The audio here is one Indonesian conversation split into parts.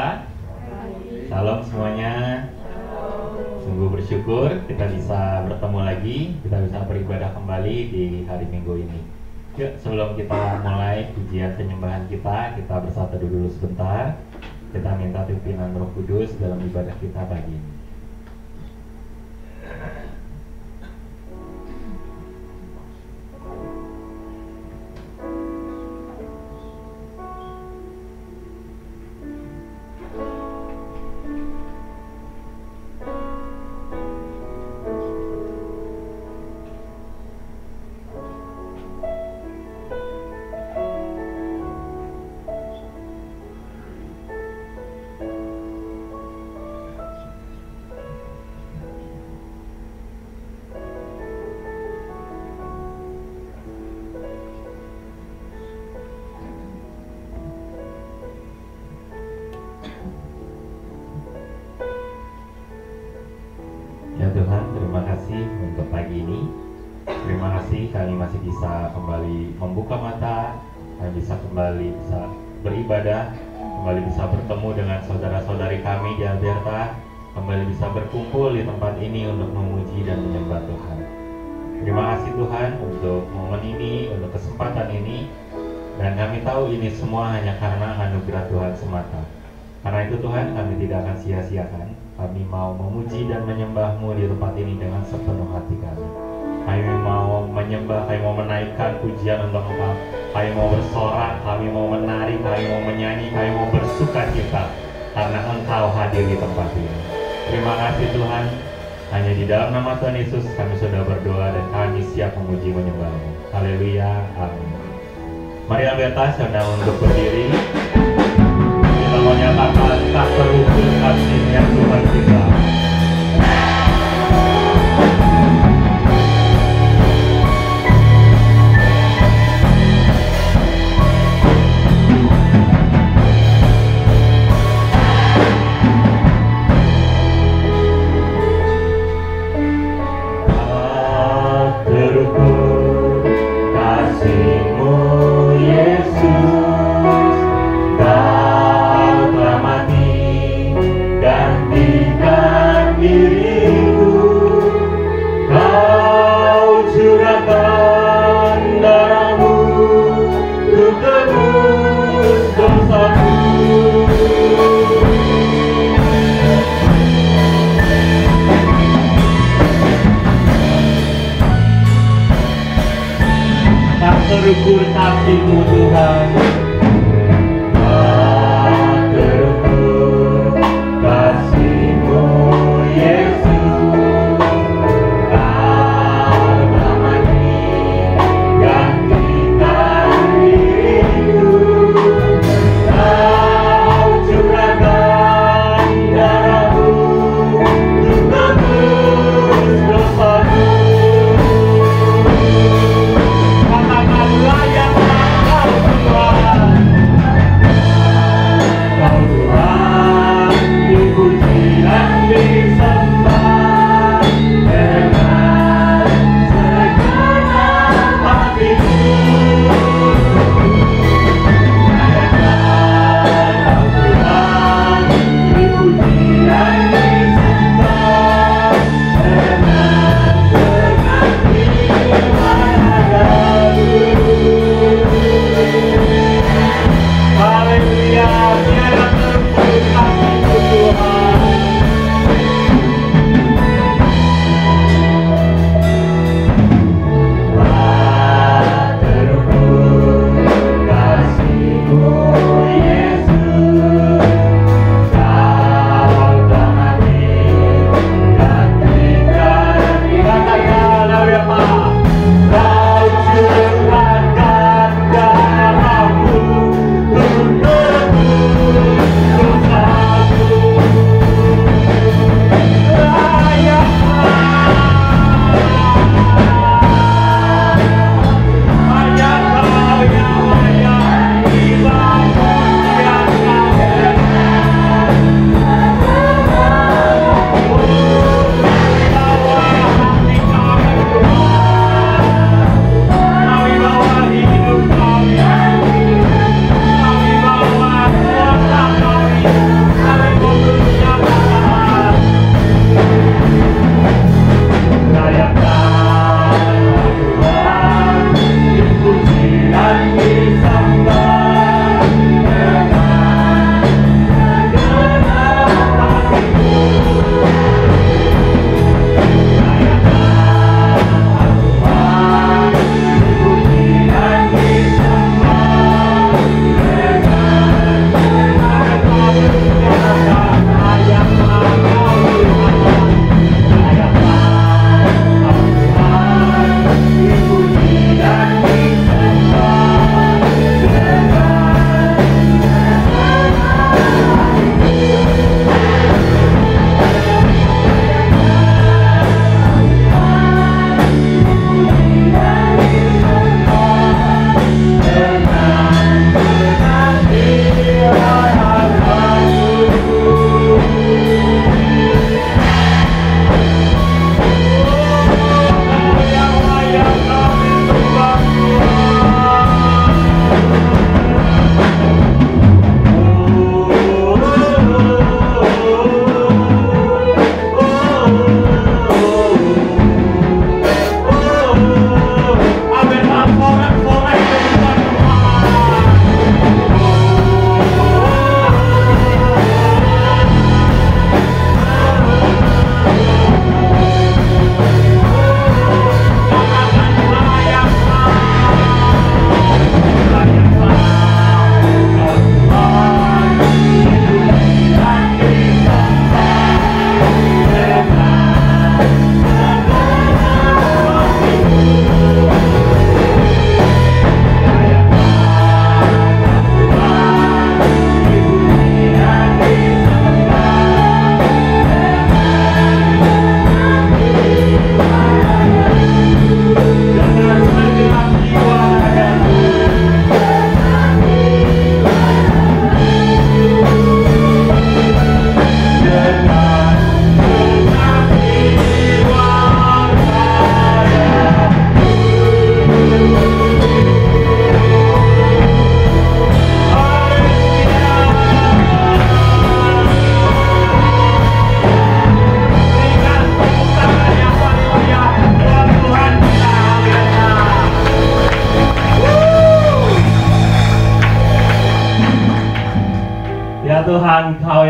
Saudara, salam semuanya. Sungguh bersyukur kita bisa bertemu lagi, kita bisa beribadah kembali di hari Minggu ini. Yuk, sebelum kita mulai pujian penyembahan kita bersatu dulu sebentar. Kita minta pimpinan Roh Kudus dalam ibadah kita pagi ini. Ya Tuhan, terima kasih untuk pagi ini. Terima kasih kami masih bisa kembali membuka mata, kami bisa kembali bisa beribadah, kembali bisa bertemu dengan saudara-saudari kami di Alberta, kembali bisa berkumpul di tempat ini untuk memuji dan menyembah Tuhan. Terima kasih Tuhan untuk momen ini, untuk kesempatan ini, dan kami tahu ini semua hanya karena anugerah Tuhan semata. Karena itu Tuhan, kami tidak akan sia-siakan. Kami mau memuji dan menyembah-Mu di tempat ini dengan sepenuh hati kami. Kami mau menyembah, kami mau menaikkan pujian untuk Engkau. Kami mau bersorak, kami mau menari, kami mau menyanyi, kami mau bersuka cita karena Engkau hadir di tempat ini. Terima kasih Tuhan. Hanya di dalam nama Tuhan Yesus kami sudah berdoa dan kami siap memuji menyembah-Mu. Haleluya, amin. Mari Alberta sedang untuk berdiri. Kita menyatakan tak terukur kasih-Nya Tuhan kita. Terukur kasih-Mu Tuhan. Terukur kasih-Mu Yesus. Kau telah mati gantikan diriku. Kau curahkan darah-Mu untuk tebus dosa-Mu. Layak Engkau Tuhan.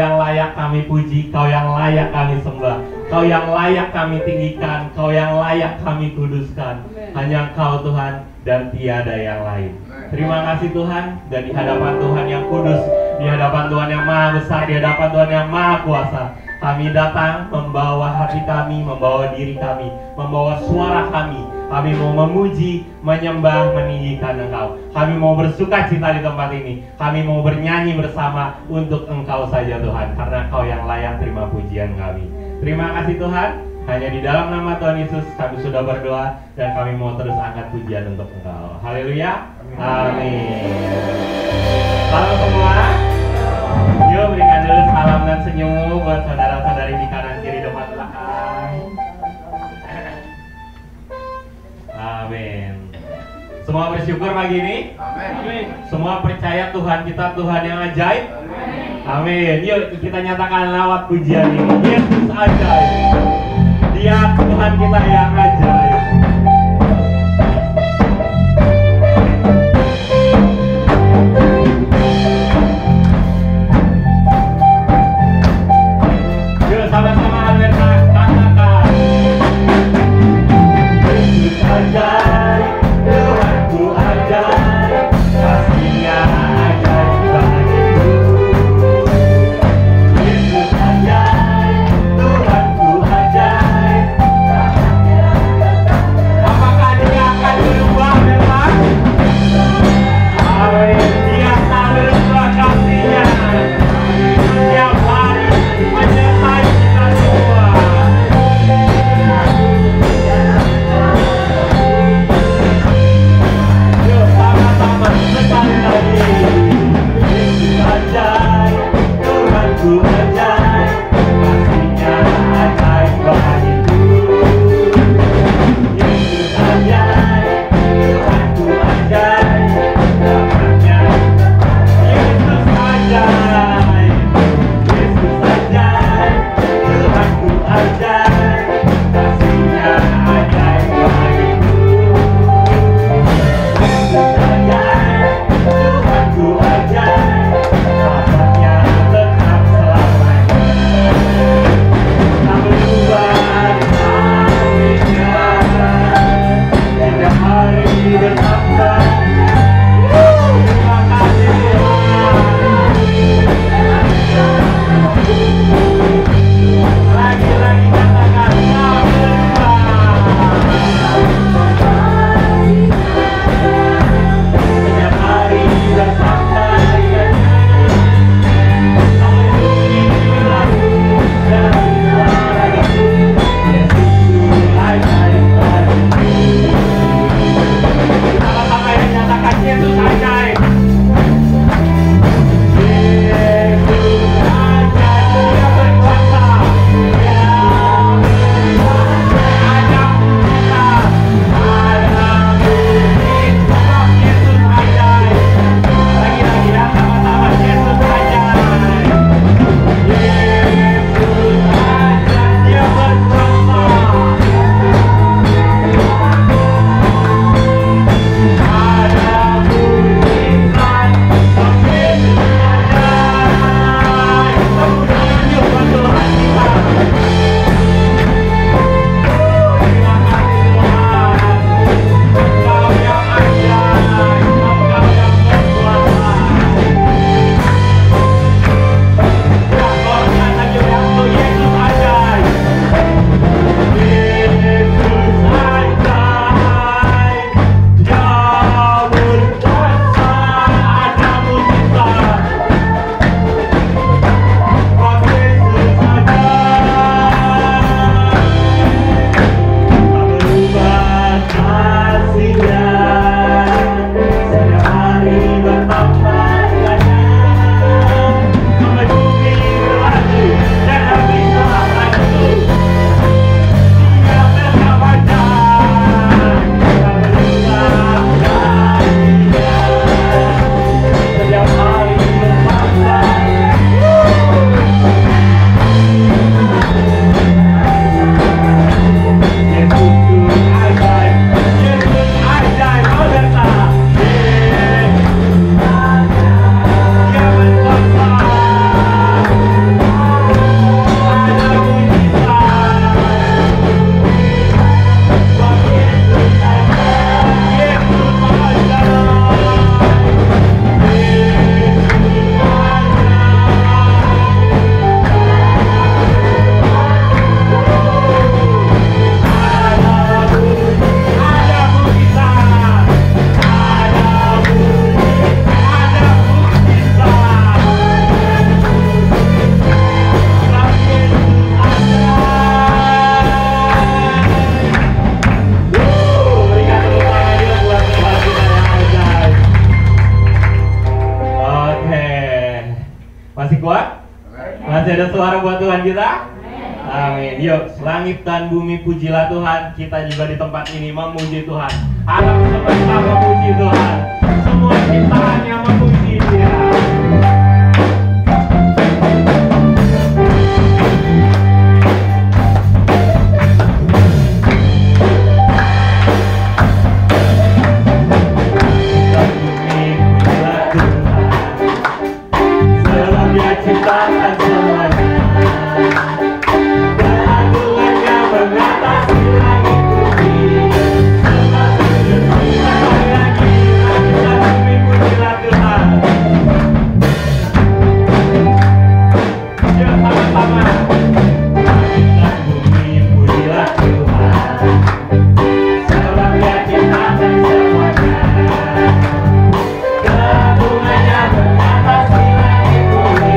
yang layak kami puji, Kau yang layak kami sembah, Kau yang layak kami tinggikan, Kau yang layak kami kuduskan. Hanya Kau Tuhan dan tiada yang lain. Terima kasih Tuhan, dan di hadapan Tuhan yang kudus, di hadapan Tuhan yang maha besar, di hadapan Tuhan yang maha kuasa, kami datang membawa hati kami, membawa diri kami, membawa suara kami. Kami mau memuji, menyembah, meninggikan Engkau. Kami mau bersuka cita di tempat ini. Kami mau bernyanyi bersama untuk Engkau saja Tuhan, karena Kau yang layak terima pujian kami. Terima kasih Tuhan. Hanya di dalam nama Tuhan Yesus kami sudah berdoa, dan kami mau terus angkat pujian untuk Engkau. Haleluya. Amin. Salam semua. Yuk berikan dulu salam dan senyummu buat saudara-saudari di kanan kiri depan belakang. Amin. Semua bersyukur pagi ini. Amin. Semua percaya Tuhan kita Tuhan yang ajaib. Amin. Yuk kita nyatakan lewat pujian ini, Yesus ajaib. Dia Tuhan kita yang ajaib. Yuk sama-sama Alberta katakan, Yesus ajaib, Tuhanku ajaib, kasih-Nya ajaib bagiku. Yesus ajaib, Tuhanku ajaib. Apakah Dia akan berubah memang? Amin. Dia tak berubah kasih-Nya. Setiap hari menyertai kita semua. Yuk sama-sama sekali lagi. Yesus ajaib, Tuhanku ajaib, kasih-Nya ajaib bagiku. Yesus ajaib, Tuhanku ajaib, rahmat-Nya. Yesus ajaib, Yesus ajaib, Tuhanku ajaib, kasih-Nya ajaib bagiku. Yesus ajaib, Tuhanku ajaib, rahmat-Nya tetap selamanya. Masih ada suara buat Tuhan kita? Amin. Yuk, langit dan bumi pujilah Tuhan. Kita juga di tempat ini memuji Tuhan. Alam semesta memuji Tuhan. Semua ciptaannya memuji Dia. Ciptakan semuanya, keagungannya mengatasi langit bumi. Sekali lagi, langit dan bumi pujilah Tuhan. Yuk sama-sama, langit dan bumi pujilah Tuhan. Sebab Dia ciptakan semuanya, keagungannya mengatasi langit bumi.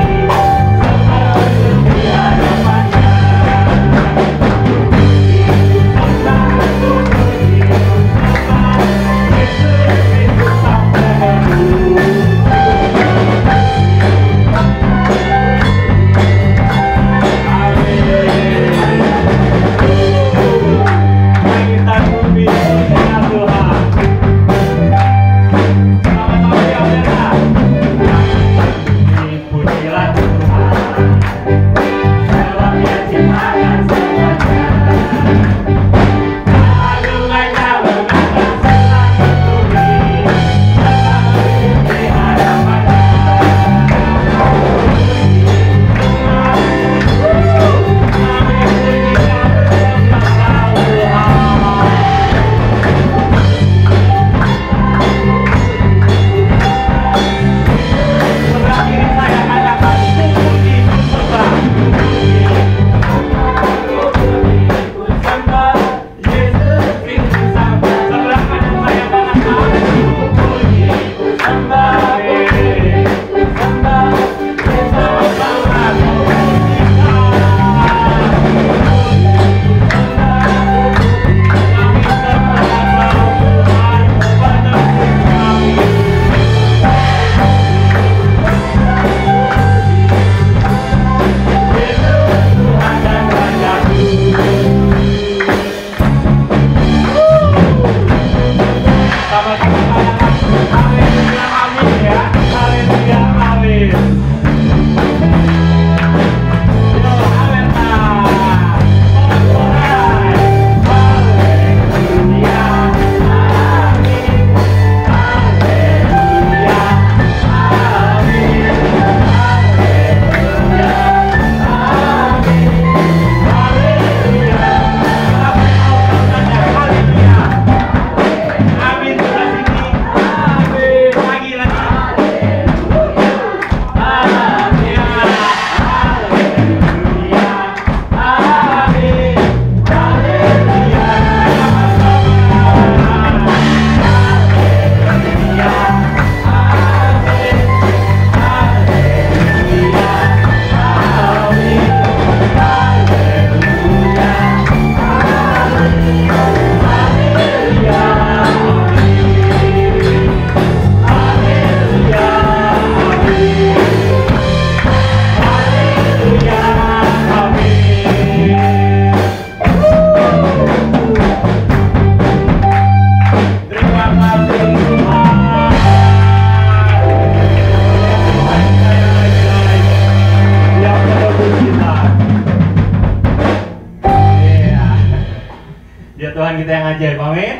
Tuhan kita yang ajaib, amin.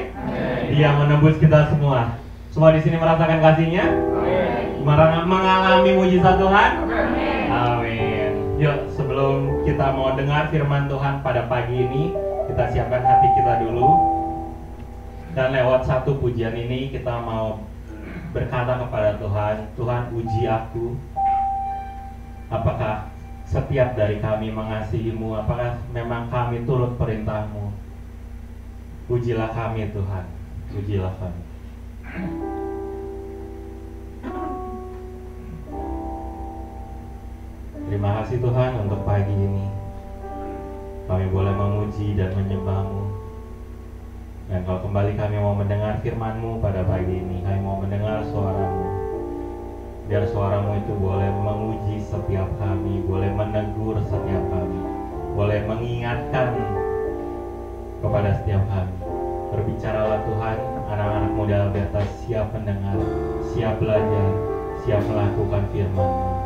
Dia menebus kita semua. Semua di sini merasakan kasih-Nya, mengalami mujizat Tuhan, amin. Yuk, sebelum kita mau dengar firman Tuhan pada pagi ini, kita siapkan hati kita dulu. Dan lewat satu pujian ini kita mau berkata kepada Tuhan, Tuhan uji aku. Apakah setiap dari kami mengasihi-Mu? Apakah memang kami turut perintah-Mu? Ujilah kami Tuhan, ujilah kami. Terima kasih Tuhan untuk pagi ini. Kami boleh memuji dan menyembah-Mu. Dan kalau kembali kami mau mendengar firman-Mu pada pagi ini, kami mau mendengar suara-Mu. Biar suaramu itu boleh menguji setiap kami, boleh menegur setiap kami, boleh mengingatkan kepada setiap kami. Berbicaralah Tuhan, anak-anak muda Alberta siap mendengar, siap belajar, siap melakukan firman-Mu.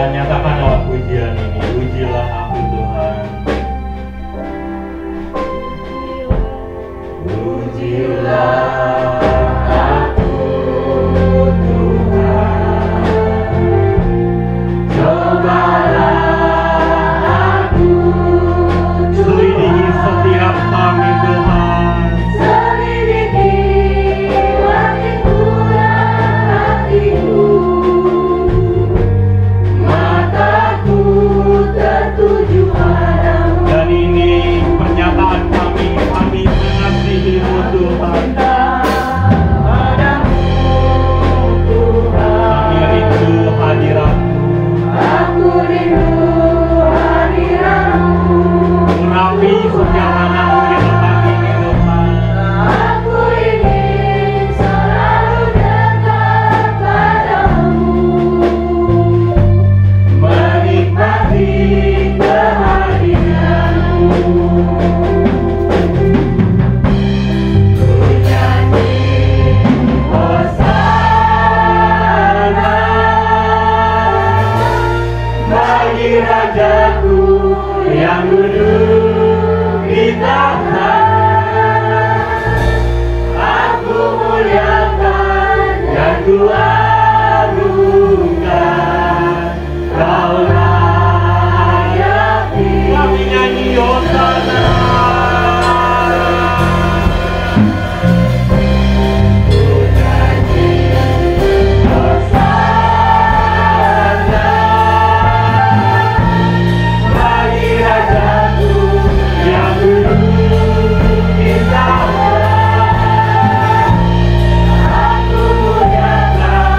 Nyatakanlah pujian ini, ujilah aku Tuhan. Ujilah aku Tuhan, cobalah aku Tuhan. Selidiki setiap kami Tuhan. Selidiki hatiku dan hatiku. Dan ini pernyataan kami mengasihi-Mu Tuhan. Kami rindu hadirat-Mu. Aku rindu hadirat-Mu. Urapi setiap anak-Mu di tempat ini Tuhan. Aku ingin selalu dekat padamu, menikmati Rajaku yang duduk di tahta, aku muliakan dan ku agungkan, Kau layaknya. Kami nyanyi Hosana. Aku muliakan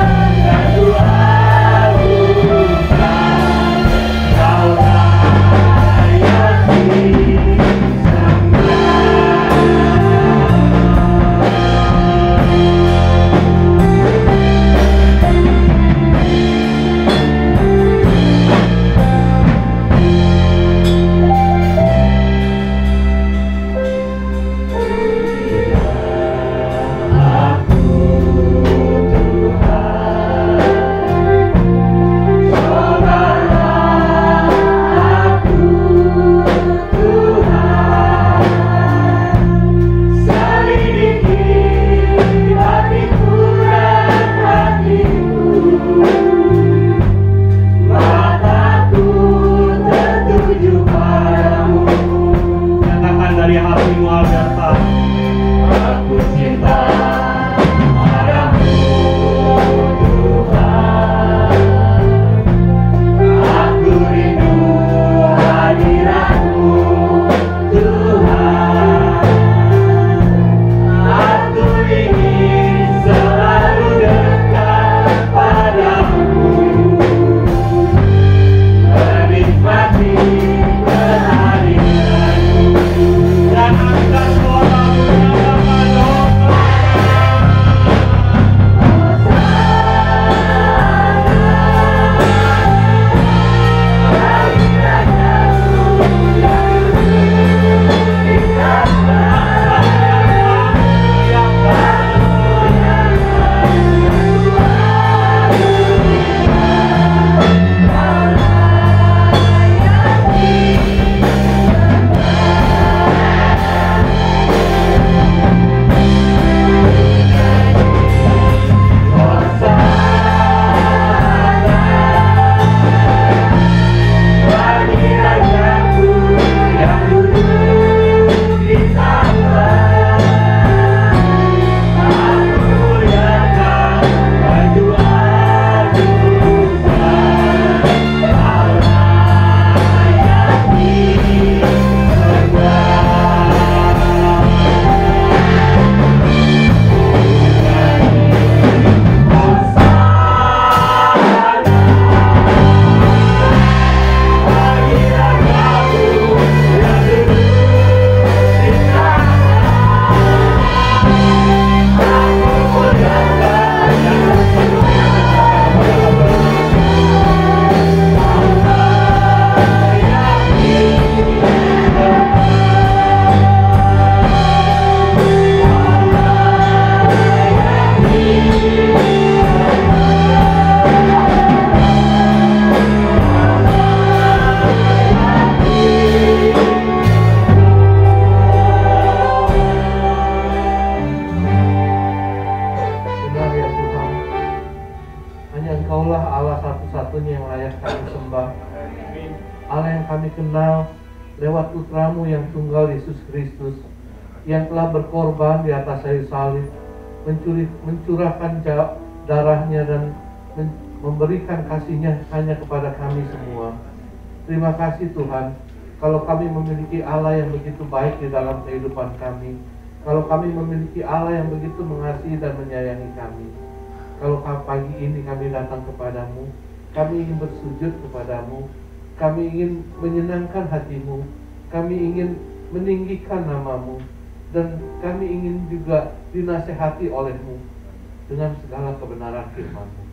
satu-satunya yang layak kami sembah. Allah yang kami kenal lewat putramu yang tunggal Yesus Kristus, yang telah berkorban di atas kayu salib, mencurahkan darahnya dan memberikan kasihnya hanya kepada kami semua. Terima kasih Tuhan, kalau kami memiliki Allah yang begitu baik di dalam kehidupan kami, kalau kami memiliki Allah yang begitu mengasihi dan menyayangi kami. Kalau pagi ini kami datang kepadamu, kami ingin bersujud kepadamu, kami ingin menyenangkan hatimu, kami ingin meninggikan namamu, dan kami ingin juga dinasehati olehmu dengan segala kebenaran firman-Mu.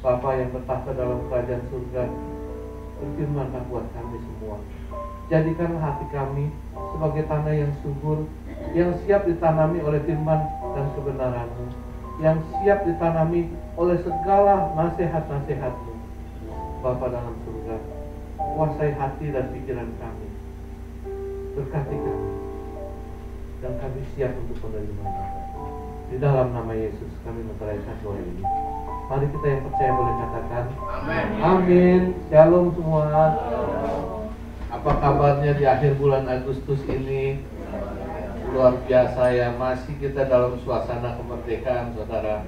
Bapa yang bertahta dalam kerajaan surga, berfirmanlah buat kami semua. Jadikanlah hati kami sebagai tanah yang subur, yang siap ditanami oleh firman dan kebenaran-Mu, yang siap ditanami oleh segala nasihat-nasihat-Mu. Bapa dalam surga, kuasai hati dan pikiran kami, berkati kami, dan kami siap untuk menerimanya. Di dalam nama Yesus kami menceraikan doa ini. Mari kita yang percaya boleh katakan amin. Amin. Shalom semua. Apa kabarnya di akhir bulan Agustus ini? Luar biasa ya, masih kita dalam suasana kemerdekaan, saudara.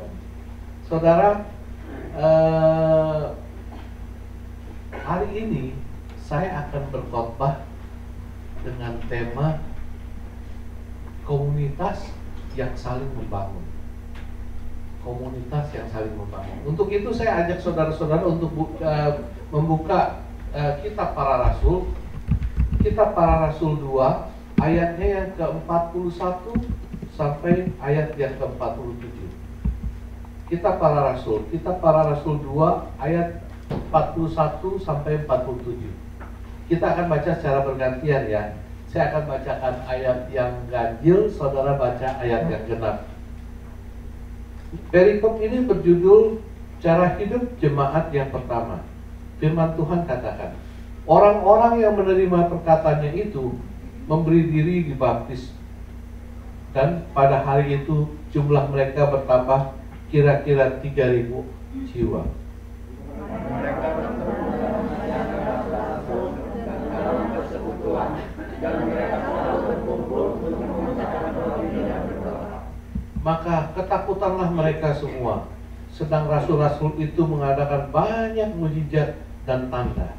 Saudara, hari ini saya akan berkhotbah dengan tema komunitas yang saling membangun. Komunitas yang saling membangun. Untuk itu saya ajak saudara-saudara untuk membuka kitab Para Rasul. Kitab Para Rasul 2, ayatnya yang ke-41 sampai ayat yang ke-47. Kitab Para Rasul 2 ayat 41 sampai 47. Kita akan baca secara bergantian ya. Saya akan bacakan ayat yang ganjil, saudara baca ayat yang genap. Perikop ini berjudul Cara Hidup Jemaat yang Pertama. Firman Tuhan katakan, orang-orang yang menerima perkataannya itu memberi diri dibaptis, dan pada hari itu jumlah mereka bertambah kira-kira 3.000 jiwa. Maka ketakutanlah mereka semua, sedang rasul-rasul itu mengadakan banyak mukjizat dan tanda.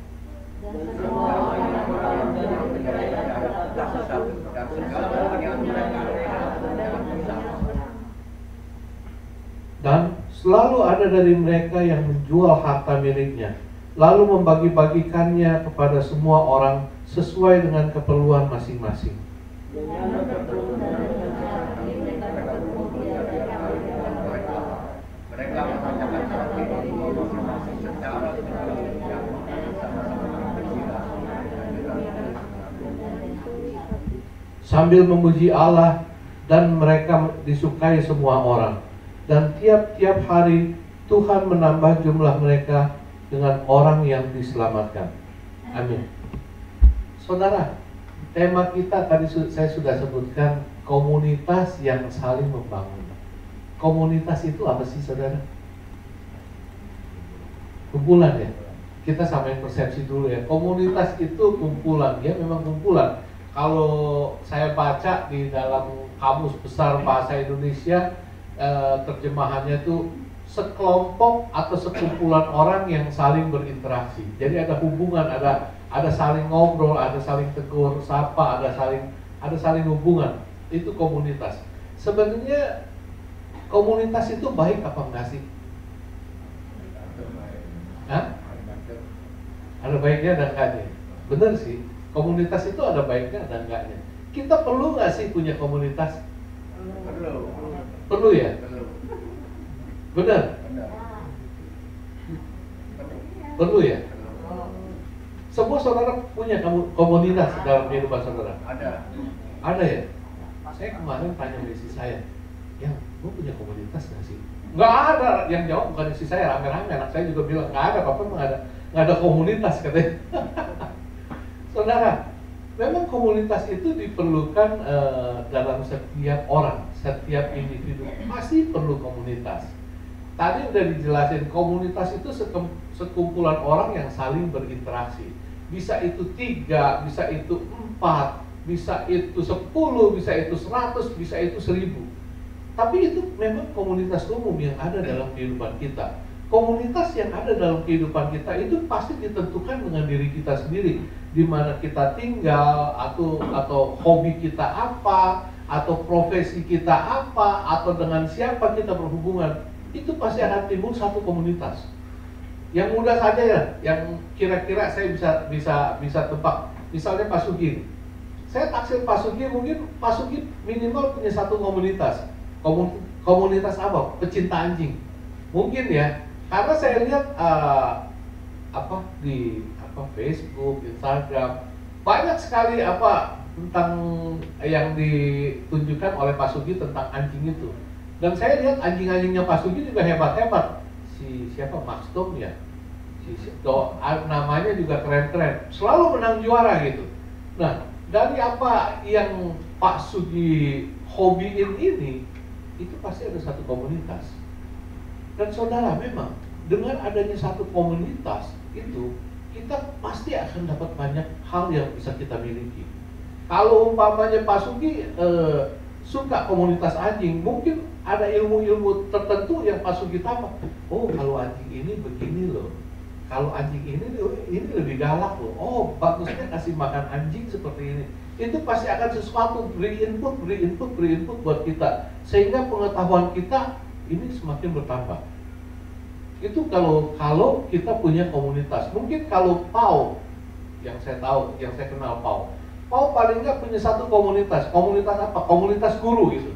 Dan selalu ada dari mereka yang menjual harta miliknya, lalu membagi-bagikannya kepada semua orang sesuai dengan keperluan masing-masing. Sambil memuji Allah, dan mereka disukai semua orang. Dan tiap-tiap hari Tuhan menambah jumlah mereka dengan orang yang diselamatkan. Amin. Saudara, tema kita tadi saya sudah sebutkan, komunitas yang saling membangun. Komunitas itu apa sih, saudara? Kumpulan ya. Kita samain persepsi dulu ya. Komunitas itu kumpulan, ya memang kumpulan. Kalau saya baca di dalam Kamus Besar Bahasa Indonesia, terjemahannya itu sekelompok atau sekumpulan orang yang saling berinteraksi. Jadi ada hubungan, ada saling ngobrol, ada saling tegur sapa, ada saling hubungan. Itu komunitas. Sebenarnya komunitas itu baik apa enggak sih? Hah? Ada baiknya ada enggaknya. Benar sih. Komunitas itu ada baiknya ada enggaknya. Kita perlu nggak sih punya komunitas? Perlu ya? Benar? Perlu ya? Semua saudara punya komunitas dalam kehidupan saudara? Ada ya? Saya kemarin tanya istri saya, yang gue punya komunitas nggak sih? Nggak ada. Yang jawab bukan istri saya, rame-rame. Anak saya juga bilang nggak ada, papa nggak ada komunitas katanya. Saudara, memang komunitas itu diperlukan dalam setiap orang, setiap individu pasti perlu komunitas. tadi udah dijelasin, komunitas itu sekumpulan orang yang saling berinteraksi. Bisa itu 3, bisa itu 4, bisa itu 10, bisa itu 100, bisa itu 1000. Tapi itu memang komunitas umum yang ada dalam kehidupan kita. Komunitas yang ada dalam kehidupan kita itu pasti ditentukan dengan diri kita sendiri, di mana kita tinggal, atau hobi kita apa, atau profesi kita apa, atau dengan siapa kita berhubungan. Itu pasti akan timbul satu komunitas. Yang mudah saja ya, yang kira-kira saya bisa tebak. Misalnya Pak Sugi, saya taksir Pak Sugi, mungkin Pak Sugi minimal punya satu komunitas. Komunitas apa? Pecinta anjing. Mungkin ya. Karena saya lihat di Facebook, Instagram, banyak sekali tentang yang ditunjukkan oleh Pak Sugi tentang anjing itu. Dan saya lihat anjing-anjingnya Pak Sugi juga hebat-hebat. Siapa Max Tom ya? Namanya juga keren-keren. Selalu menang juara gitu. Nah, dari apa yang Pak Sugi hobiin ini, itu pasti ada satu komunitas. Dan saudara, memang dengan adanya satu komunitas itu, kita pasti akan dapat banyak hal yang bisa kita miliki. Kalau umpamanya Pak Sugi suka komunitas anjing, mungkin ada ilmu-ilmu tertentu yang Pak Sugi tambah. Oh, kalau anjing ini begini loh. Kalau anjing ini lebih galak loh. Oh, bagusnya kasih makan anjing seperti ini. Itu pasti akan sesuatu, beri input buat kita, sehingga pengetahuan kita ini semakin bertambah. Itu kalau kita punya komunitas. Mungkin kalau Pau, yang saya kenal Pau paling nggak punya satu komunitas. Komunitas apa? Komunitas guru gitu.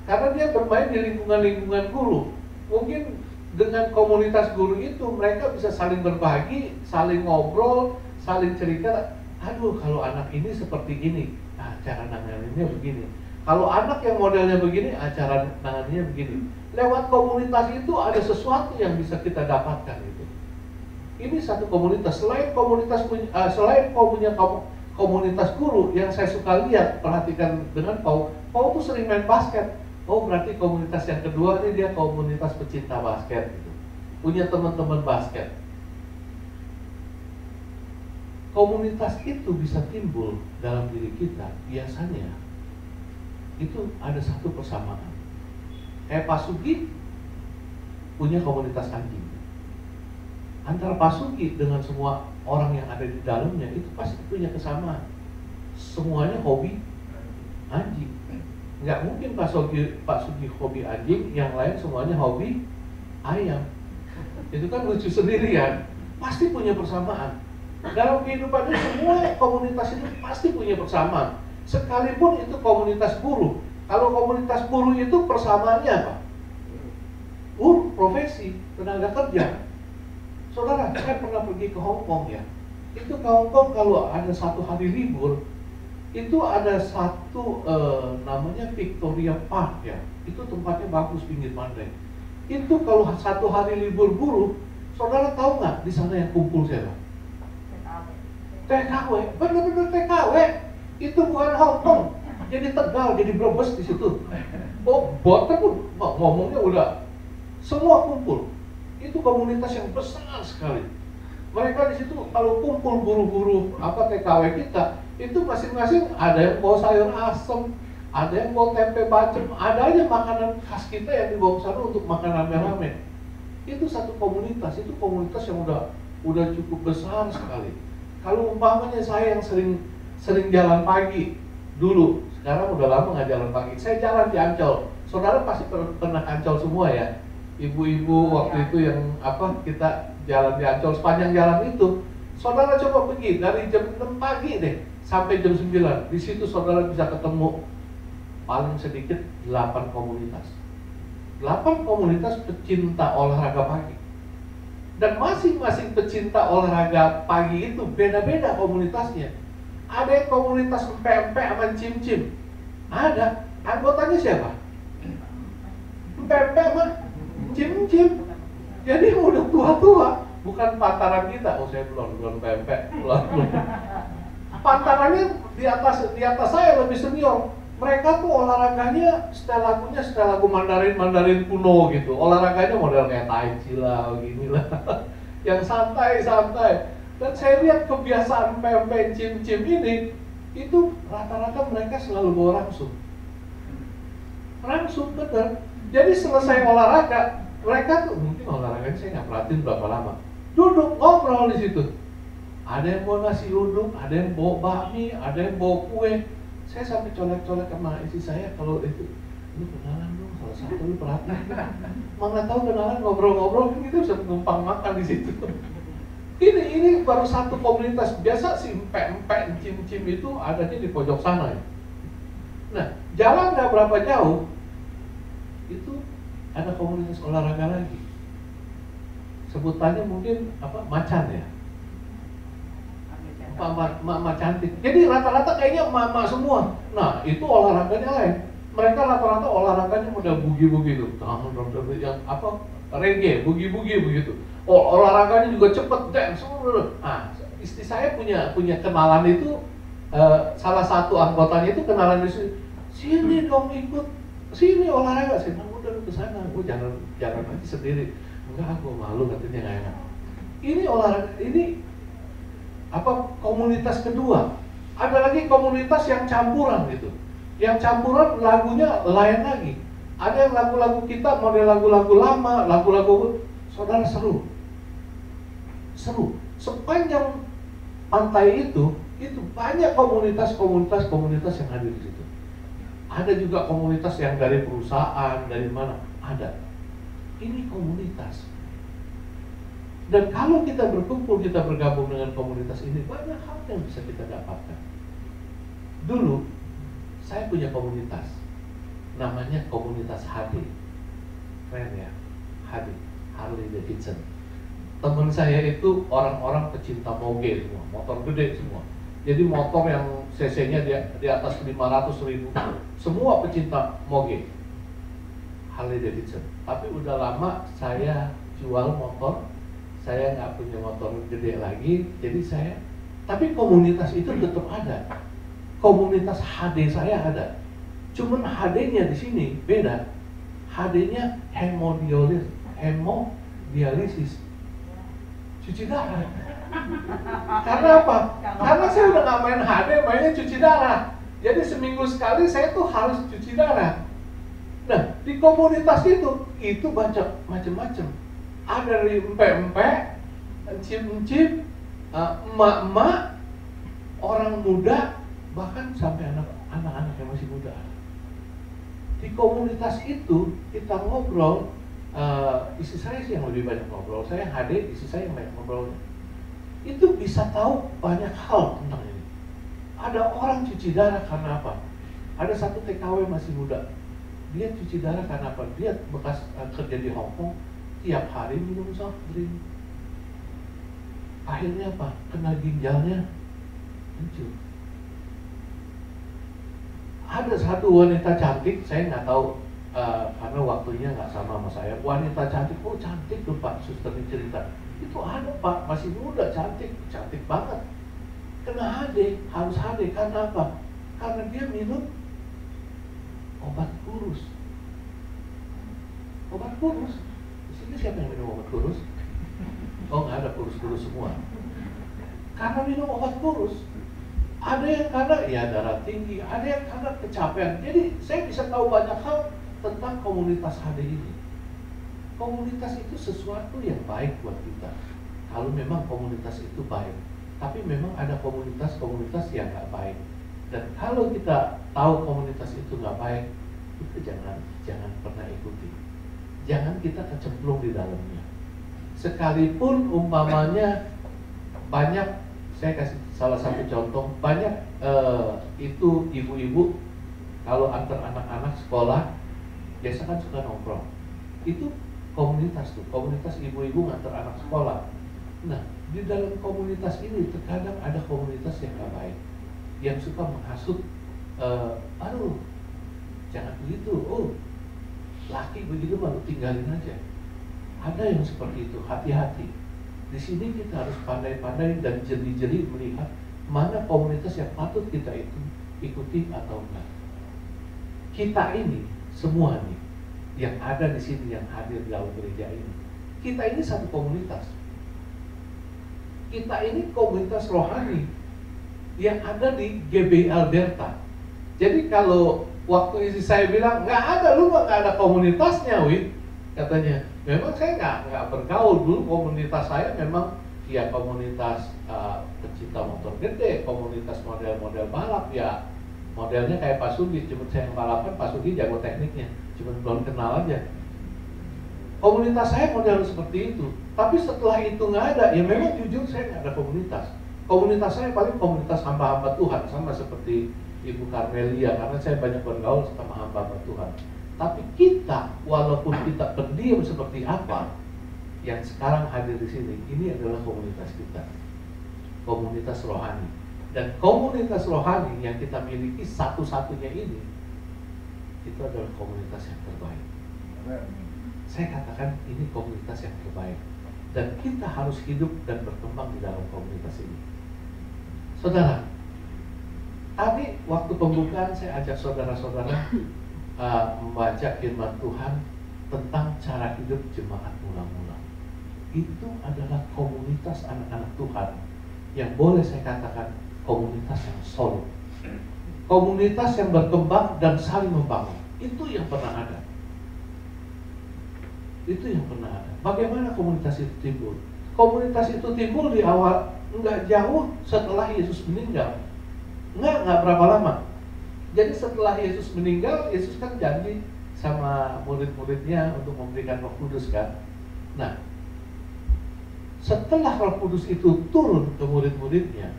Karena dia bermain di lingkungan guru. Mungkin dengan komunitas guru itu mereka bisa saling berbagi, saling ngobrol, saling cerita. Aduh, kalau anak ini seperti ini, cara nanganinnya begini. Kalau anak yang modelnya begini, cara nanganinnya begini. Lewat komunitas itu ada sesuatu yang bisa kita dapatkan itu. Ini satu komunitas. Selain Pau punya komunitas guru, yang saya suka lihat, perhatikan dengan Pau tuh sering main basket. Oh, berarti komunitas yang kedua ini dia komunitas pecinta basket gitu. Punya teman-teman basket. Komunitas itu bisa timbul dalam diri kita biasanya itu ada satu persamaan. Kayak Pak Sugi punya komunitas anjing. Antara Pak Sugi dengan semua orang yang ada di dalamnya itu pasti punya kesamaan. Semuanya hobi anjing. Nggak mungkin Pak Sugi hobi anjing, yang lain semuanya hobi ayam. Itu kan lucu sendiri ya. Pasti punya persamaan. Dalam kehidupannya semua komunitas itu pasti punya persamaan. Sekalipun itu komunitas buruh. Kalau komunitas buruh itu persamaannya apa? Profesi, tenaga kerja. Saudara, saya pernah pergi ke Hong Kong ya. Itu ke Hong Kong kalau ada satu hari libur, itu ada satu namanya Victoria Park ya. Itu tempatnya bagus, pinggir pantai. Itu kalau satu hari libur buruh, saudara tahu nggak di sana yang kumpul siapa? TKW, bener-bener TKW. Itu bukan Hong Kong, jadi Tegal, jadi Brebes di situ. Oh, Boten pun ngomongnya udah semua kumpul. Itu komunitas yang besar sekali. Mereka di situ kalau kumpul buru-buru TKW kita, itu masing-masing ada yang bawa sayur asem, ada yang bawa tempe bacem, ada aja makanan khas kita yang dibawa ke sana untuk makan rame-rame. Itu satu komunitas, itu komunitas yang udah cukup besar sekali. Kalau umpamanya saya yang sering jalan pagi dulu, sekarang udah lama nggak jalan pagi. Saya jalan di Ancol. Saudara pasti pernah Ancol semua ya. Ibu-ibu waktu itu yang kita jalan di Ancol sepanjang jalan itu. Saudara coba pergi dari jam 6 pagi deh sampai jam 9. Di situ saudara bisa ketemu paling sedikit 8 komunitas. 8 komunitas pecinta olahraga pagi. Dan masing-masing pecinta olahraga pagi itu beda-beda komunitasnya. Ada yang komunitas empek-empek sama cim-cim. Ada. Anggotanya siapa? Empek-empek sama cim-cim. Jadi yang udah tua-tua. Bukan pantaran kita. Oh, saya belum empek-empek. Pantarannya di atas saya lebih senior. Mereka tuh olahraganya setel lagu Mandarin kuno gitu. Olahraganya model kayak Tai Chi lah, gini lah. Yang santai-santai. Dan saya lihat kebiasaan pempek cim-cim ini, itu rata-rata mereka selalu bawa rangsum. Rangsum, bener. Jadi selesai olahraga, mereka tuh mungkin olahraganya saya nggak perhatiin berapa lama. Duduk ngobrol di situ. Ada yang bawa nasi uduk, ada yang bawa bakmi, ada yang bawa kue. Saya sampai colek-colek sama istri saya, kalau itu, lu kenalan dong, salah satu lu perhatiin. Mana tahu kenalan ngobrol-ngobrol, kan kita bisa numpang makan di situ. Ini baru satu komunitas. Biasa si empek-empek, cim-cim itu adanya di pojok sana ya. Nah, jalan nggak berapa jauh, itu ada komunitas olahraga lagi. Sebutannya mungkin apa? Macan ya. Mak cantik. Jadi rata-rata kayaknya emak-emak semua. Nah, itu olahraganya lain. Mereka rata-rata olahraganya model bugi-bugi itu. Yang apa? Reggae, bugi-bugi begitu. Olahraganya juga cepet, dance. Nah, istri saya punya kenalan itu, salah satu anggotanya itu kenalan di sini. Sini dong ikut, sini olahraga. Saya bilang udah ke sana, gue jangan nanti sendiri. Enggak, gue malu katanya nggak enak. Ini olahraga, ini apa komunitas kedua. Ada lagi komunitas yang campuran gitu. Yang campuran lagunya lain lagi. Ada yang lagu-lagu kita model lagu-lagu lama, lagu-lagu saudara seru. Sepanjang pantai itu banyak komunitas yang hadir di situ. Ada juga komunitas yang dari perusahaan, dari mana? Ada. Ini komunitas. Dan kalau kita berkumpul, kita bergabung dengan komunitas ini, banyak hal yang bisa kita dapatkan. Dulu, saya punya komunitas, namanya komunitas HD. Keren ya, HD, Harley Davidson. Teman saya itu orang-orang pecinta moge semua, motor gede semua. Jadi motor yang cc-nya di atas 500.000, semua pecinta moge, Harley Davidson. Tapi udah lama saya jual motor. Saya nggak punya motor gede lagi, jadi tapi komunitas itu tetap ada. Komunitas HD saya ada. Cuman HD-nya di sini beda. HD-nya hemodialisis. Cuci darah. Karena apa? Karena saya udah nggak main HD, mainnya cuci darah. Jadi seminggu sekali saya tuh harus cuci darah. Nah, di komunitas itu baca macam-macam. Ada dari empek-empek, encim-encim, emak-emak, orang muda, bahkan sampai anak-anak yang masih muda. Di komunitas itu kita ngobrol, istri saya sih yang lebih banyak ngobrol. Saya HD, istri saya yang banyak ngobrol. Itu bisa tahu banyak hal tentang ini. Ada orang cuci darah karena apa? Ada satu TKW masih muda. Dia cuci darah karena apa? Dia bekas kerja di Hong Kong. Tiap hari minum soft drink. Akhirnya apa? Kena ginjalnya hancur. Ada satu wanita cantik, saya nggak tahu karena waktunya nggak sama saya. Wanita cantik, oh cantik tuh Pak, suster cerita. Itu ada Pak, masih muda, cantik banget. Kena HD, harus HD karena apa? Karena dia minum obat kurus. Obat kurus. Ini siapa yang minum obat kurus? Oh, nggak ada kurus-kurus semua. Karena minum obat kurus. Ada yang karena ya darah tinggi, ada yang karena kecapean. Jadi saya bisa tahu banyak hal tentang komunitas HD ini. Komunitas itu sesuatu yang baik buat kita. Kalau memang komunitas itu baik. Tapi memang ada komunitas-komunitas yang nggak baik. Dan kalau kita tahu komunitas itu nggak baik, itu jangan pernah ikuti. Jangan kita kecemplung di dalamnya. Sekalipun umpamanya banyak, saya kasih salah satu contoh, banyak itu ibu-ibu kalau antar anak-anak sekolah biasa kan suka nongkrong. Itu komunitas tuh, komunitas ibu-ibu ngantar anak sekolah. Nah, di dalam komunitas ini terkadang ada komunitas yang gak baik, yang suka menghasut, aduh, jangan begitu, oh, laki begitu baru tinggalin aja. Ada yang seperti itu, hati-hati. Di sini kita harus pandai-pandai dan jeli-jeli melihat mana komunitas yang patut kita ikuti atau enggak. kita ini semua nih yang ada di sini, yang hadir di dalam gereja ini, kita ini satu komunitas. Kita ini komunitas rohani yang ada di GBI Alberta. Jadi kalau waktu istri saya bilang, nggak ada, lu nggak ada komunitasnya, Wid, katanya. Memang saya nggak bergaul dulu. Komunitas saya memang ya komunitas pecinta motor gede, komunitas model-model balap ya. Modelnya kayak Pak Sudi, cuma saya yang balapan, Pak Sudi jago tekniknya, cuma belum kenal aja. Komunitas saya model seperti itu. Tapi setelah itu nggak ada, ya memang jujur saya nggak ada komunitas. Komunitas saya paling komunitas hamba-hamba Tuhan, sama seperti Ibu Carmelia, karena saya banyak bergaul sama hamba-hamba Tuhan. Tapi kita, walaupun kita pendiam seperti apa, yang sekarang hadir di sini, ini adalah komunitas kita, komunitas rohani. Dan komunitas rohani yang kita miliki satu-satunya ini, itu adalah komunitas yang terbaik. Saya katakan ini komunitas yang terbaik, dan kita harus hidup dan berkembang di dalam komunitas ini. Saudara, tadi waktu pembukaan saya ajak saudara-saudara membaca firman Tuhan tentang cara hidup jemaat mula-mula. Itu adalah komunitas anak-anak Tuhan yang boleh saya katakan komunitas yang solid, komunitas yang berkembang dan saling membangun. Itu yang pernah ada. Itu yang pernah ada. Bagaimana komunitas itu timbul? Komunitas itu timbul di awal, nggak jauh setelah Yesus meninggal. Nggak berapa lama. Jadi setelah Yesus meninggal, Yesus kan janji sama murid-muridnya untuk memberikan Roh Kudus kan. Nah, setelah Roh Kudus itu turun ke murid-muridnya,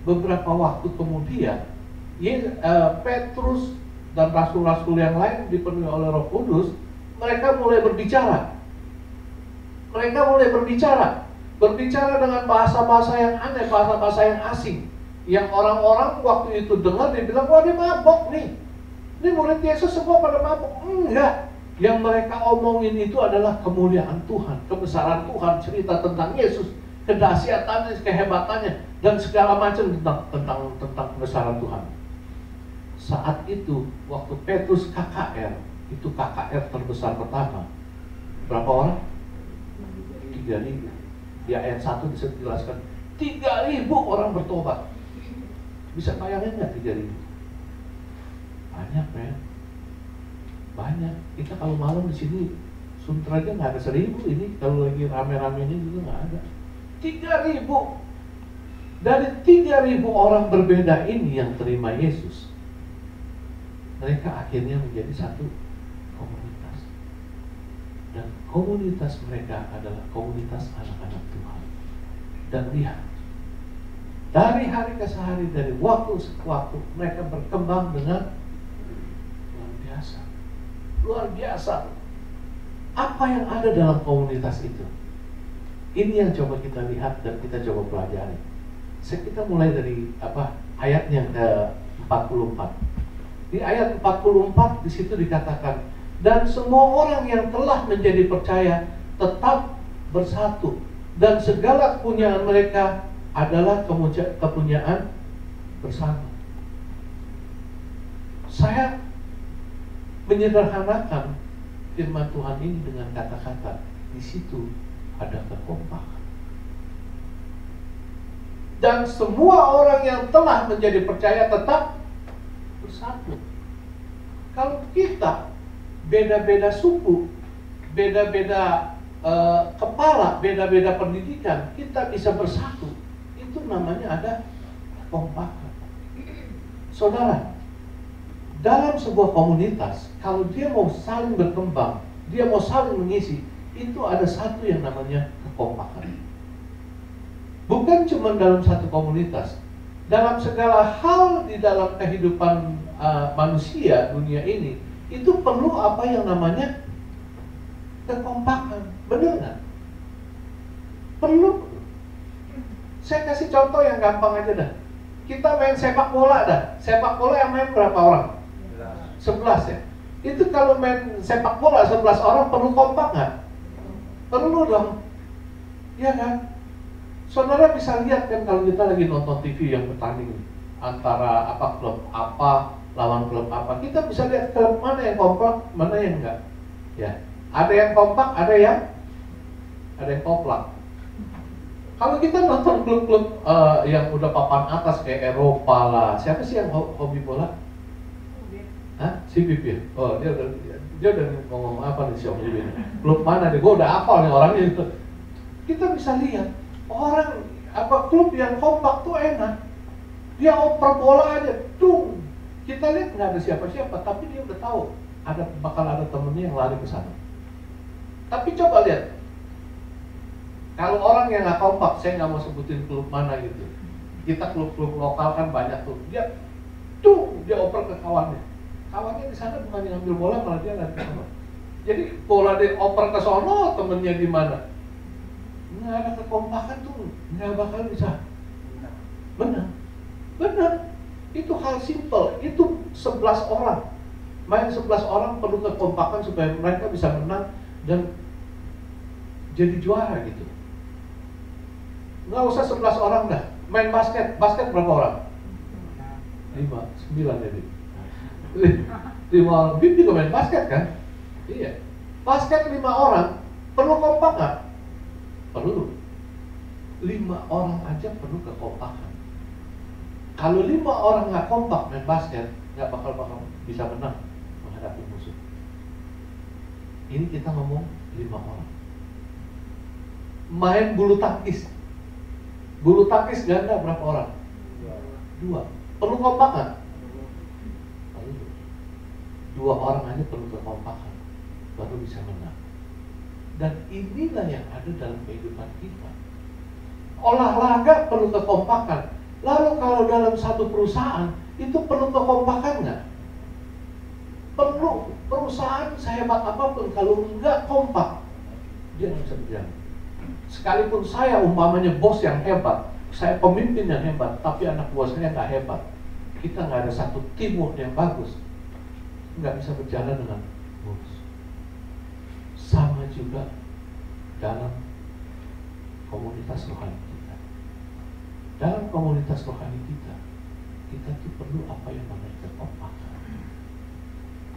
beberapa waktu kemudian Petrus dan rasul-rasul yang lain dipenuhi oleh Roh Kudus. Mereka mulai berbicara. Berbicara dengan bahasa-bahasa yang aneh, bahasa-bahasa yang asing. Yang orang-orang waktu itu dengar, dia bilang, wah dia mabok nih. Ini murid Yesus semua pada mabok. Enggak. Yang mereka omongin itu adalah kemuliaan Tuhan, kebesaran Tuhan, cerita tentang Yesus, kedahsyatannya, kehebatannya, dan segala macam tentang kebesaran Tuhan. Saat itu, waktu Petrus KKR, itu KKR terbesar pertama. Berapa orang? 3.000. Di ayat 1 bisa dijelaskan 3.000 orang bertobat. Bisa bayangin nggak 3.000? Banyak, men. Banyak. Kita kalau malam di sini Sunter aja nggak ada 1.000 ini. Kalau lagi rame-ramenya juga nggak ada. 3.000. Dari 3.000 orang berbeda ini yang terima Yesus, mereka akhirnya menjadi satu komunitas. Dan komunitas mereka adalah komunitas anak-anak Tuhan. Dan lihat, dari hari ke hari, dari waktu ke waktu, mereka berkembang dengan luar biasa. Luar biasa. Apa yang ada dalam komunitas itu? Ini yang coba kita lihat dan kita coba pelajari. Kita mulai dari ayat yang ke-44. Di ayat 44 di situ dikatakan, dan semua orang yang telah menjadi percaya tetap bersatu, dan segala kepunyaan mereka adalah kepunyaan bersama. Saya menyederhanakan firman Tuhan ini dengan kata-kata, di situ ada kekompakan. Dan semua orang yang telah menjadi percaya tetap bersatu. Kalau kita beda-beda suku, beda-beda kepala, beda-beda pendidikan, kita bisa bersatu. Itu namanya ada kekompakan. Saudara, dalam sebuah komunitas, kalau dia mau saling berkembang, dia mau saling mengisi, itu ada satu yang namanya kekompakan. Bukan cuma dalam satu komunitas, dalam segala hal di dalam kehidupan manusia dunia ini, itu perlu apa yang namanya kekompakan. Benar nggak? Perlu. Saya kasih contoh yang gampang aja dah. Kita main sepak bola dah. Sepak bola yang main berapa orang? 11 ya. Itu kalau main sepak bola 11 orang perlu kompak nggak? Perlu dong. Iya kan? Saudara bisa lihat kan kalau kita lagi nonton TV yang bertanding antara klub apa lawan klub apa. Kita bisa lihat klub mana yang kompak, mana yang enggak. Ya, ada yang kompak, ada yang koplak. Kalau kita nonton klub-klub yang udah papan atas kayak Eropa lah, siapa sih yang hobi bola? Hah? Si Bib ya? Oh, dia udah ngomong apa nih si Om Bib ini? Klub mana nih? Gue udah hafal nih orangnya itu. Kita bisa lihat orang klub yang kompak tuh enak. Dia oper bola aja, dung. Kita lihat nggak ada siapa-siapa, tapi dia udah tahu bakal ada temennya yang lari ke sana. Tapi coba lihat, kalau orang yang nggak kompak, saya nggak mau sebutin klub mana gitu. Kita klub-klub lokal kan banyak tuh. Dia oper ke kawannya. Kawannya di sana bukan ngambil bola, malah dia lari ke sana. Jadi bola dia oper ke sono, temennya di mana? Nggak ada kekompakan tuh, nggak bakal bisa. Benar. Itu hal simple, itu 11 orang. Main 11 orang perlu kekompakan supaya mereka bisa menang dan jadi juara gitu. Nggak usah 11 orang dah. Main basket berapa orang? 5, 9 jadi 5 orang. Bib juga main basket kan? Iya. Basket 5 orang, perlu kompak nggak? Perlu. 5 orang aja perlu kekompakan. Kalau 5 orang nggak kompak main basket, nggak bakal bisa menang menghadapi musuh. Ini kita ngomong 5 orang. Main bulu tangkis ganda berapa orang? 2. Perlu kompak nggak? Perlu. 2 orang aja perlu kekompakan, baru bisa menang. Dan inilah yang ada dalam kehidupan kita. Olahraga perlu kekompakan. Lalu kalau dalam satu perusahaan, itu perlu kekompakan nggak? Perlu. Perusahaan sehebat apapun, kalau nggak kompak, dia nggak bisa berjalan. Sekalipun saya umpamanya bos yang hebat, saya pemimpin yang hebat, tapi anak buah saya nggak hebat, kita nggak ada satu teamwork yang bagus, nggak bisa berjalan dengan mulus. Sama juga dalam komunitas rohani kita. Dalam komunitas rohani kita tuh perlu apa yang namanya kekompakan.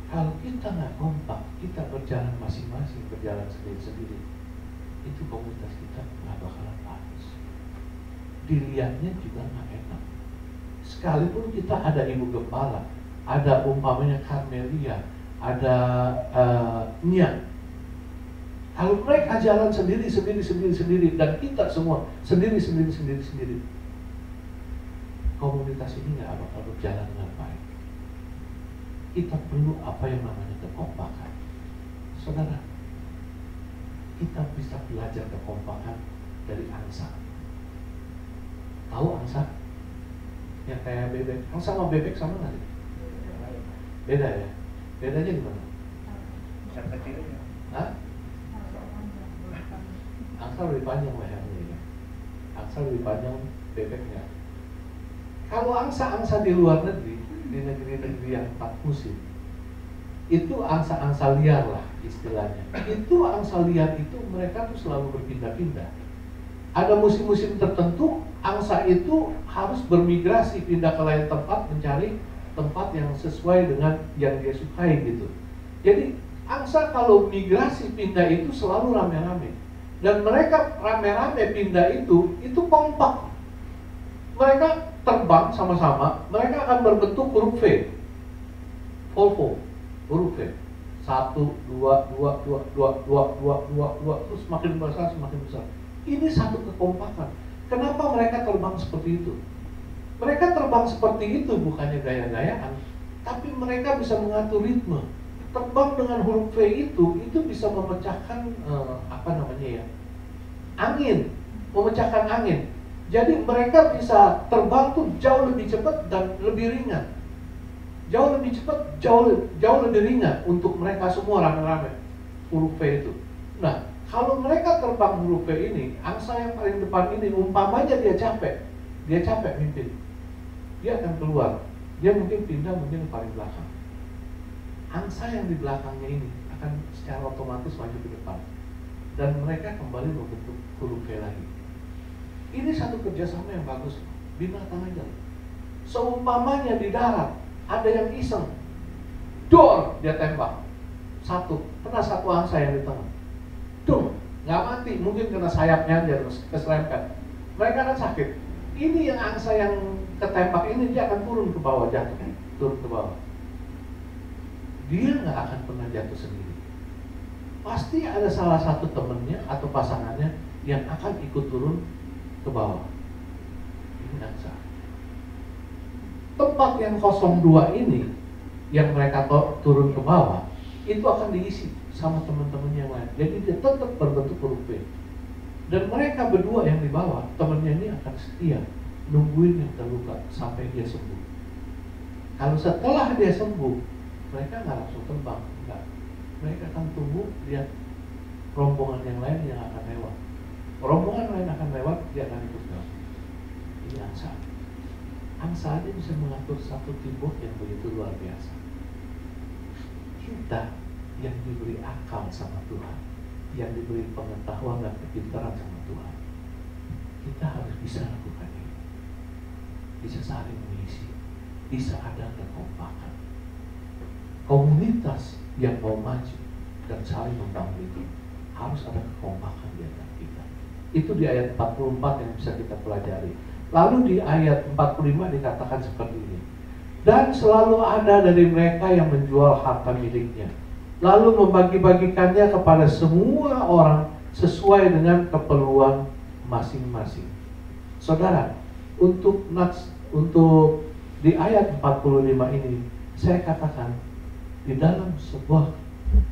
Kalau kita nggak kompak, kita berjalan masing-masing, berjalan sendiri-sendiri, itu komunitas kita nggak bakalan bagus. Dilihatnya juga nggak enak. Sekalipun kita ada ibu gembala, ada umpamanya Karmelia, ada Nia. Kalau mereka jalan sendiri, dan kita semua sendiri, komunitas ini nggak bakal berjalan dengan baik. Kita perlu apa yang namanya kekompakan. Saudara, kita bisa belajar kekompakan dari angsa. Tahu angsa? Yang kayak bebek. Angsa sama bebek sama nggak? Beda ya? Bedanya gimana? Kecilnya. Hah? Angsa lebih panjang lehernya ya. Angsa lebih panjang bebeknya. Kalau angsa-angsa di luar negeri, di negeri-negeri yang 4 musim, itu angsa-angsa liar lah istilahnya. Itu angsa liar itu mereka tuh selalu berpindah-pindah. Ada musim-musim tertentu, angsa itu harus bermigrasi pindah ke lain tempat, mencari tempat yang sesuai dengan yang dia sukai gitu. Jadi angsa kalau migrasi pindah itu selalu rame-rame. Dan mereka rame-rame pindah itu kompak. Mereka terbang sama-sama, mereka akan berbentuk huruf V. Volvo, huruf V. 1, 2, 2, 2, 2, 2, 2, 2, terus semakin besar. Ini satu kekompakan. Kenapa mereka terbang seperti itu? Mereka terbang seperti itu bukannya gaya-gayaan, tapi mereka bisa mengatur ritme. Terbang dengan huruf V itu bisa memecahkan angin, memecahkan angin. Jadi mereka bisa terbang tuh jauh lebih cepat dan lebih ringan. Jauh lebih cepat, jauh lebih ringan untuk mereka semua rame-rame huruf V itu. Nah, kalau mereka terbang huruf V ini, angsa yang paling depan ini umpamanya dia capek mimpin, dia akan keluar. Dia mungkin pindah mungkin paling belakang. Angsa yang di belakangnya ini akan secara otomatis maju ke depan, dan mereka kembali membentuk huruf V lagi. Ini satu kerjasama yang bagus. Binatang aja. Seumpamanya di darat, Ada yang iseng, dor, dia tembak. Satu, kena satu angsa yang di tengah. Dung, nggak mati, mungkin kena sayapnya aja terus keserempet. Mereka kan sakit. Ini yang angsa yang ketembak ini, dia akan turun ke bawah, jatuh, turun ke bawah. Dia nggak akan pernah jatuh sendiri. Pasti ada salah satu temennya atau pasangannya yang akan ikut turun ke bawah. Ini angsa. Tempat yang 02 ini, yang mereka turun ke bawah, itu akan diisi sama teman-temannya yang lain. Jadi dia tetap berbentuk huruf B. Dan mereka berdua yang di bawah, temannya ini akan setia nungguin yang terluka sampai dia sembuh. Kalau setelah dia sembuh, mereka nggak langsung terbang, enggak. Mereka akan tunggu lihat rombongan yang lain yang akan lewat. Rombongan lain akan lewat, dia akan ikut lewat. Ini angsa. Angsa aja bisa mengatur satu teamwork yang begitu luar biasa. Kita yang diberi akal sama Tuhan, yang diberi pengetahuan dan kepintaran sama Tuhan, kita harus bisa lakukan ini. Bisa saling mengisi, bisa ada kekompakan. Komunitas yang mau maju dan saling membangun itu harus ada kekompakan di antara kita. Itu di ayat 44 yang bisa kita pelajari. Lalu di ayat 45 dikatakan seperti ini. Dan selalu ada dari mereka yang menjual harta miliknya, lalu membagi-bagikannya kepada semua orang sesuai dengan keperluan masing-masing. Saudara, untuk di ayat 45 ini, saya katakan di dalam sebuah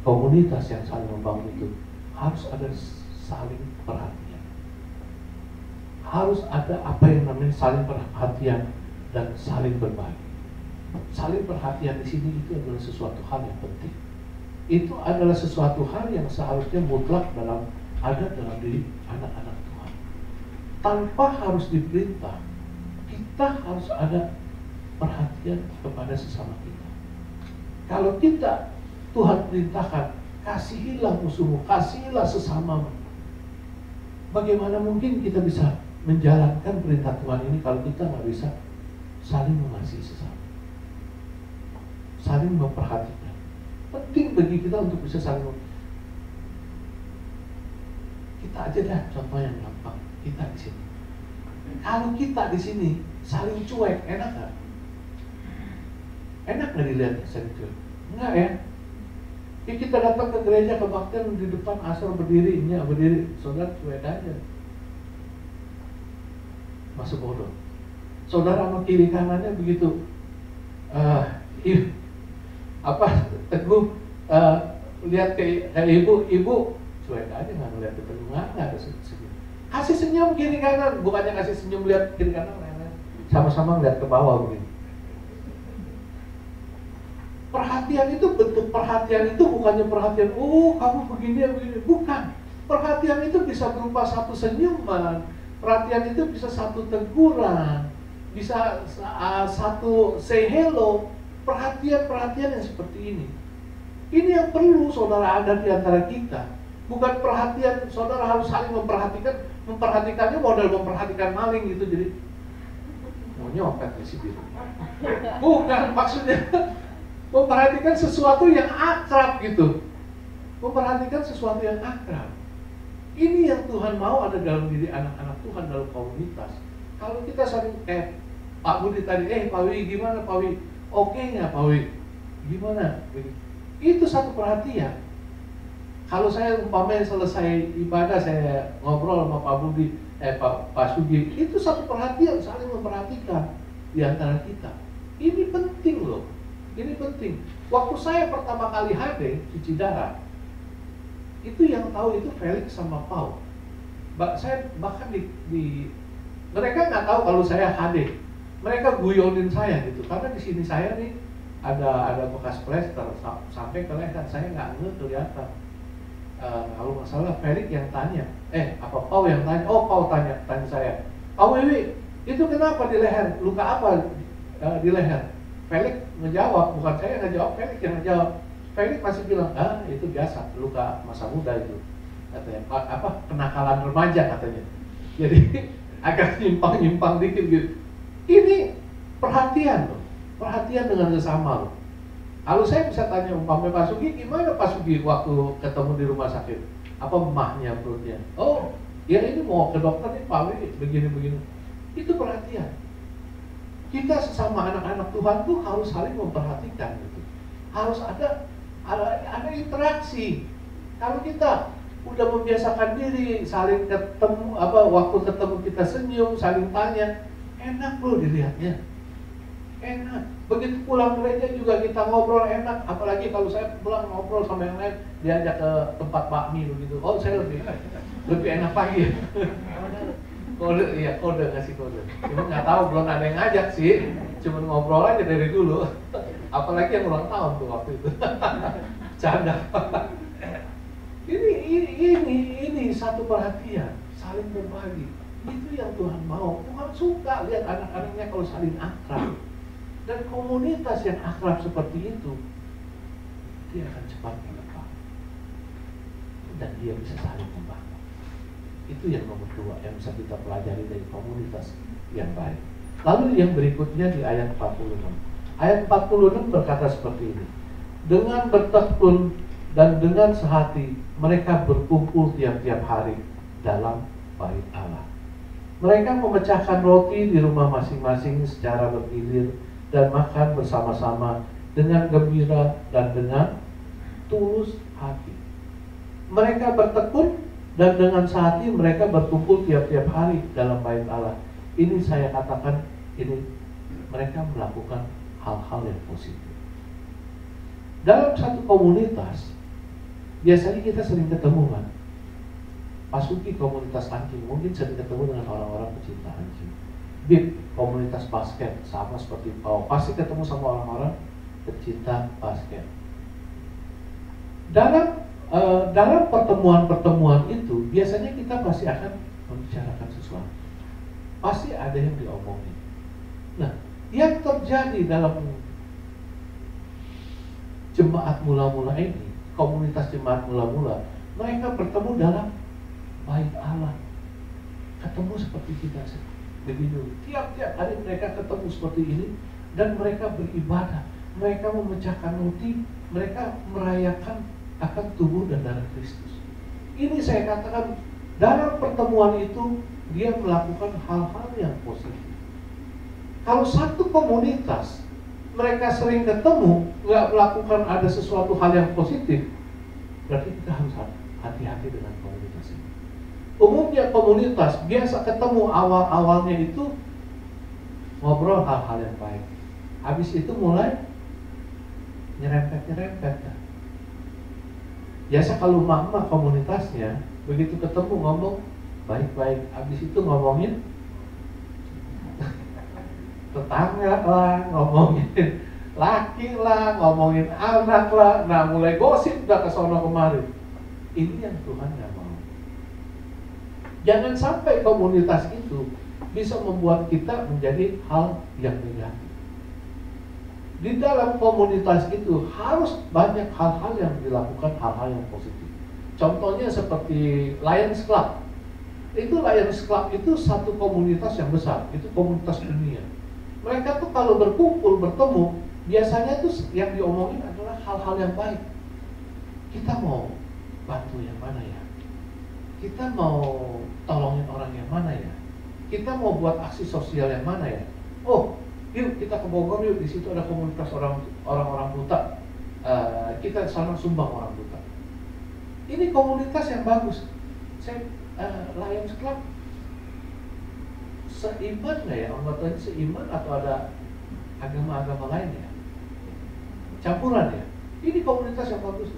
komunitas yang saling membangun itu harus ada saling perhatian. Harus ada apa yang namanya saling perhatian dan saling berbagi. Saling perhatian di sini itu adalah sesuatu hal yang penting. Itu adalah sesuatu hal yang seharusnya mutlak ada dalam diri anak-anak Tuhan. Tanpa harus diperintah, kita harus ada perhatian kepada sesama kita. Kalau kita, Tuhan perintahkan, kasihilah musuhmu, kasihilah sesamamu. Bagaimana mungkin kita bisa menjalankan perintah Tuhan ini kalau kita nggak bisa saling mengasihi sesama, saling memperhatikan. Penting bagi kita untuk bisa saling kita aja dah contoh yang gampang. Kita di sini. Kalau kita di sini saling cuek, enak nggak? Enak nggak dilihat saling cuek? Enggak ya? Ya kita datang ke gereja kebaktian di depan asal berdiri, saudara cuek aja. Masuk bodoh. Saudara sama kiri kanannya begitu. Teguh lihat ke ibu cuek aja, nggak ngeliat ke Teguh, nggak ada senyum. Kasih senyum kiri kanan, bukannya kasih senyum lihat kiri kanan, sama-sama ngeliat ke bawah begini. Perhatian itu, bentuk perhatian itu bukannya perhatian, kamu begini, bukan. Perhatian itu bisa berupa satu senyuman, perhatian itu bisa satu teguran, bisa satu say hello. Perhatian-perhatian yang seperti ini. Ini yang perlu saudara ada di antara kita. Bukan perhatian saudara harus saling memperhatikan. Memperhatikannya model memperhatikan maling gitu, jadi mau nyopet di sini. Bukan maksudnya. Memperhatikan sesuatu yang akrab gitu. Memperhatikan sesuatu yang akrab. Ini yang Tuhan mau ada dalam diri anak-anak Tuhan dalam komunitas. Kalau kita saling Pak Budi tadi, Pak Wi gimana Pak Wi? Oke nggak Pak Wi? Gimana? Itu satu perhatian. Kalau saya umpamanya selesai ibadah, saya ngobrol sama Pak Budi, Pak Sugi, itu satu perhatian, saling memperhatikan di antara kita. Ini penting loh. Ini penting. Waktu saya pertama kali HD cuci darah, itu yang tahu itu Felix sama Paul. Saya bahkan mereka nggak tahu kalau saya HD. Mereka guyonin saya gitu, karena di sini saya nih ada bekas plester sampai ke leher, saya nggak kelihatan. Kalau nggak salah Felix yang tanya, Paul yang tanya, Paul tanya saya, Pak Wiwi, itu kenapa di leher? Luka apa di leher? Felix menjawab, bukan saya yang ngejawab, Felix yang menjawab. Felix masih bilang, itu biasa, luka masa muda itu, katanya, kenakalan remaja katanya. Jadi agak nyimpang dikit gitu. Ini perhatian loh, perhatian dengan sesama loh. Kalau saya bisa tanya umpamanya Pak Sugi, gimana Pak Sugi waktu ketemu di rumah sakit? Apa mahnya perutnya? Oh, ya ini mau ke dokter nih Pak Wi, begini-begini. Itu perhatian. Kita sesama anak-anak Tuhan tuh harus saling memperhatikan gitu. Harus ada interaksi. Kalau kita udah membiasakan diri saling ketemu, waktu ketemu kita senyum, saling tanya, enak loh dilihatnya. Enak. Begitu pulang gereja juga kita ngobrol enak. Apalagi kalau saya pulang ngobrol sama yang lain, diajak ke tempat bakmi begitu. Oh, saya lebih enak lagi. Kode ngasih kode. Cuma nggak tahu, belum ada yang ngajak sih. Cuma ngobrol aja dari dulu. Apalagi yang ulang tahun tuh waktu itu. Canda. Ini satu perhatian, saling berbagi. Itu yang Tuhan mau. Tuhan suka lihat anak-anaknya kalau saling akrab. Dan komunitas yang akrab seperti itu, dia akan cepat berkembang. Dan dia bisa saling membangun. Itu yang nomor 2 yang bisa kita pelajari dari komunitas yang baik. Lalu yang berikutnya di ayat 46. Ayat 46 berkata seperti ini. Dengan bertekun dan dengan sehati mereka berkumpul tiap-tiap hari dalam bait Allah. Mereka memecahkan roti di rumah masing-masing secara bergilir dan makan bersama-sama dengan gembira dan dengan tulus hati. Mereka bertekun dan dengan sehati mereka berkumpul tiap-tiap hari dalam bait Allah. Ini saya katakan, ini mereka melakukan hal-hal yang positif. Dalam satu komunitas, biasanya kita sering ketemu kan. Pasuki komunitas anjing mungkin sering ketemu dengan orang-orang pecinta anjing. BIP komunitas basket sama seperti pasti ketemu sama orang-orang pecinta basket. Dalam pertemuan-pertemuan itu biasanya kita pasti akan membicarakan sesuatu. Pasti ada yang diomongin. Nah, yang terjadi dalam jemaat mula-mula ini, komunitas jemaat mula-mula, mereka bertemu dalam bait Allah. Ketemu seperti kita begitu. Tiap-tiap hari mereka ketemu seperti ini dan mereka beribadah. Mereka memecahkan roti, mereka merayakan akan tubuh dan darah Kristus. Ini saya katakan dalam pertemuan itu dia melakukan hal-hal yang positif. Kalau satu komunitas mereka sering ketemu nggak melakukan ada sesuatu hal yang positif, berarti kita harus hati-hati dengan komunitas ini. Umumnya komunitas biasa ketemu awal-awalnya itu ngobrol hal-hal yang baik. Habis itu mulai nyerempet-nyerempet. Biasa kalau mama komunitasnya begitu ketemu ngomong baik-baik, habis itu ngomongin tetangga lah, ngomongin laki lah, ngomongin anak lah. Nah mulai gosip udah kesono kemari. Ini yang Tuhan gak mau. Jangan sampai komunitas itu bisa membuat kita menjadi hal yang negatif. Di dalam komunitas itu harus banyak hal-hal yang dilakukan, hal-hal yang positif. Contohnya seperti Lions Club. Lions Club itu satu komunitas yang besar, itu komunitas dunia. Mereka tuh kalau berkumpul, bertemu, biasanya tuh yang diomongin adalah hal-hal yang baik. Kita mau bantu yang mana ya? Kita mau tolongin orang yang mana ya? Kita mau buat aksi sosial yang mana ya? Oh, yuk kita ke Bogor yuk, di situ ada komunitas orang-orang buta. Kita sana sumbang orang buta. Ini komunitas yang bagus. Lions Club seiman nggak ya? Anggotanya seiman atau ada agama-agama lain ya? Campuran ya? Ini komunitas yang bagus.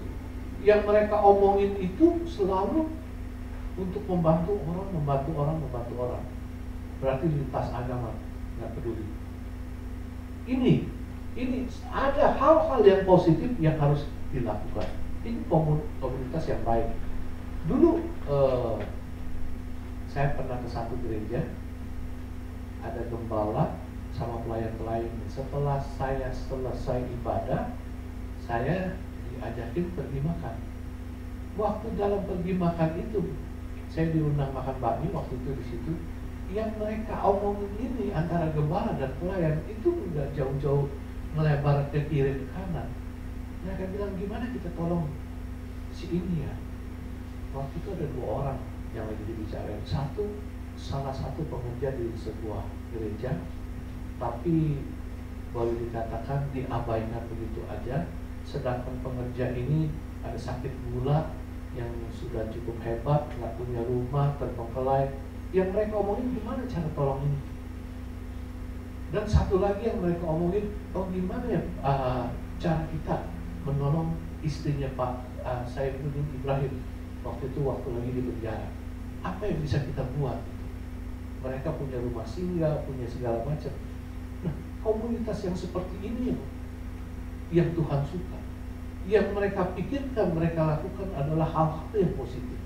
Yang mereka omongin itu selalu untuk membantu orang. Berarti lintas agama, nggak peduli. Ini ada hal-hal yang positif yang harus dilakukan. Ini komunitas yang baik. Dulu saya pernah ke satu gereja, ada gembala sama pelayan-pelayan. Setelah saya selesai ibadah, saya diajakin pergi makan. Waktu dalam pergi makan itu, saya diundang makan bakmi waktu itu di situ. Yang mereka omongin ini antara gembala dan pelayan itu udah jauh-jauh ngelebar ke kiri ke kanan, mereka bilang gimana kita tolong si ini ya. Waktu itu ada 2 orang yang lagi dibicarain. Salah satu pengerja di sebuah gereja, tapi boleh dikatakan diabaikan begitu aja. Sedangkan pengerja ini ada sakit gula yang sudah cukup hebat, nggak punya rumah, terbengkelai. Yang mereka omongin gimana cara tolong ini. Dan satu lagi yang mereka omongin, oh gimana ya cara kita menolong istrinya Pak Saifuddin Ibrahim waktu lagi di penjara. Apa yang bisa kita buat? Mereka punya rumah singgah, punya segala macam. Nah, komunitas yang seperti ini yang Tuhan suka. Yang mereka pikirkan, mereka lakukan adalah hal-hal yang positif.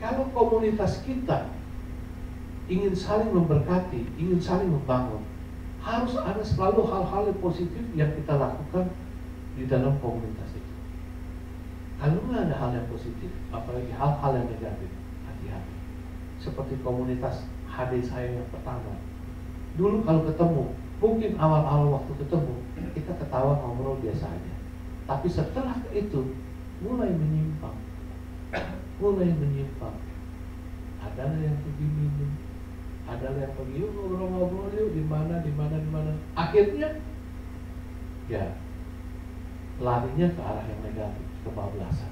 Kalau komunitas kita ingin saling memberkati, ingin saling membangun, harus ada selalu hal-hal yang positif yang kita lakukan di dalam komunitas itu. Kalau nggak ada hal yang positif, apalagi hal-hal yang negatif, hati-hati. Seperti komunitas HD saya yang pertama. Dulu kalau ketemu, mungkin awal-awal waktu ketemu, kita ketawa ngobrol biasa aja. Tapi setelah itu, mulai menyimpang. Ada yang pergi minum, ada yang pergi yuk ngobrol-ngobrol yuk di mana. Akhirnya, ya larinya ke arah yang negatif, kebablasan.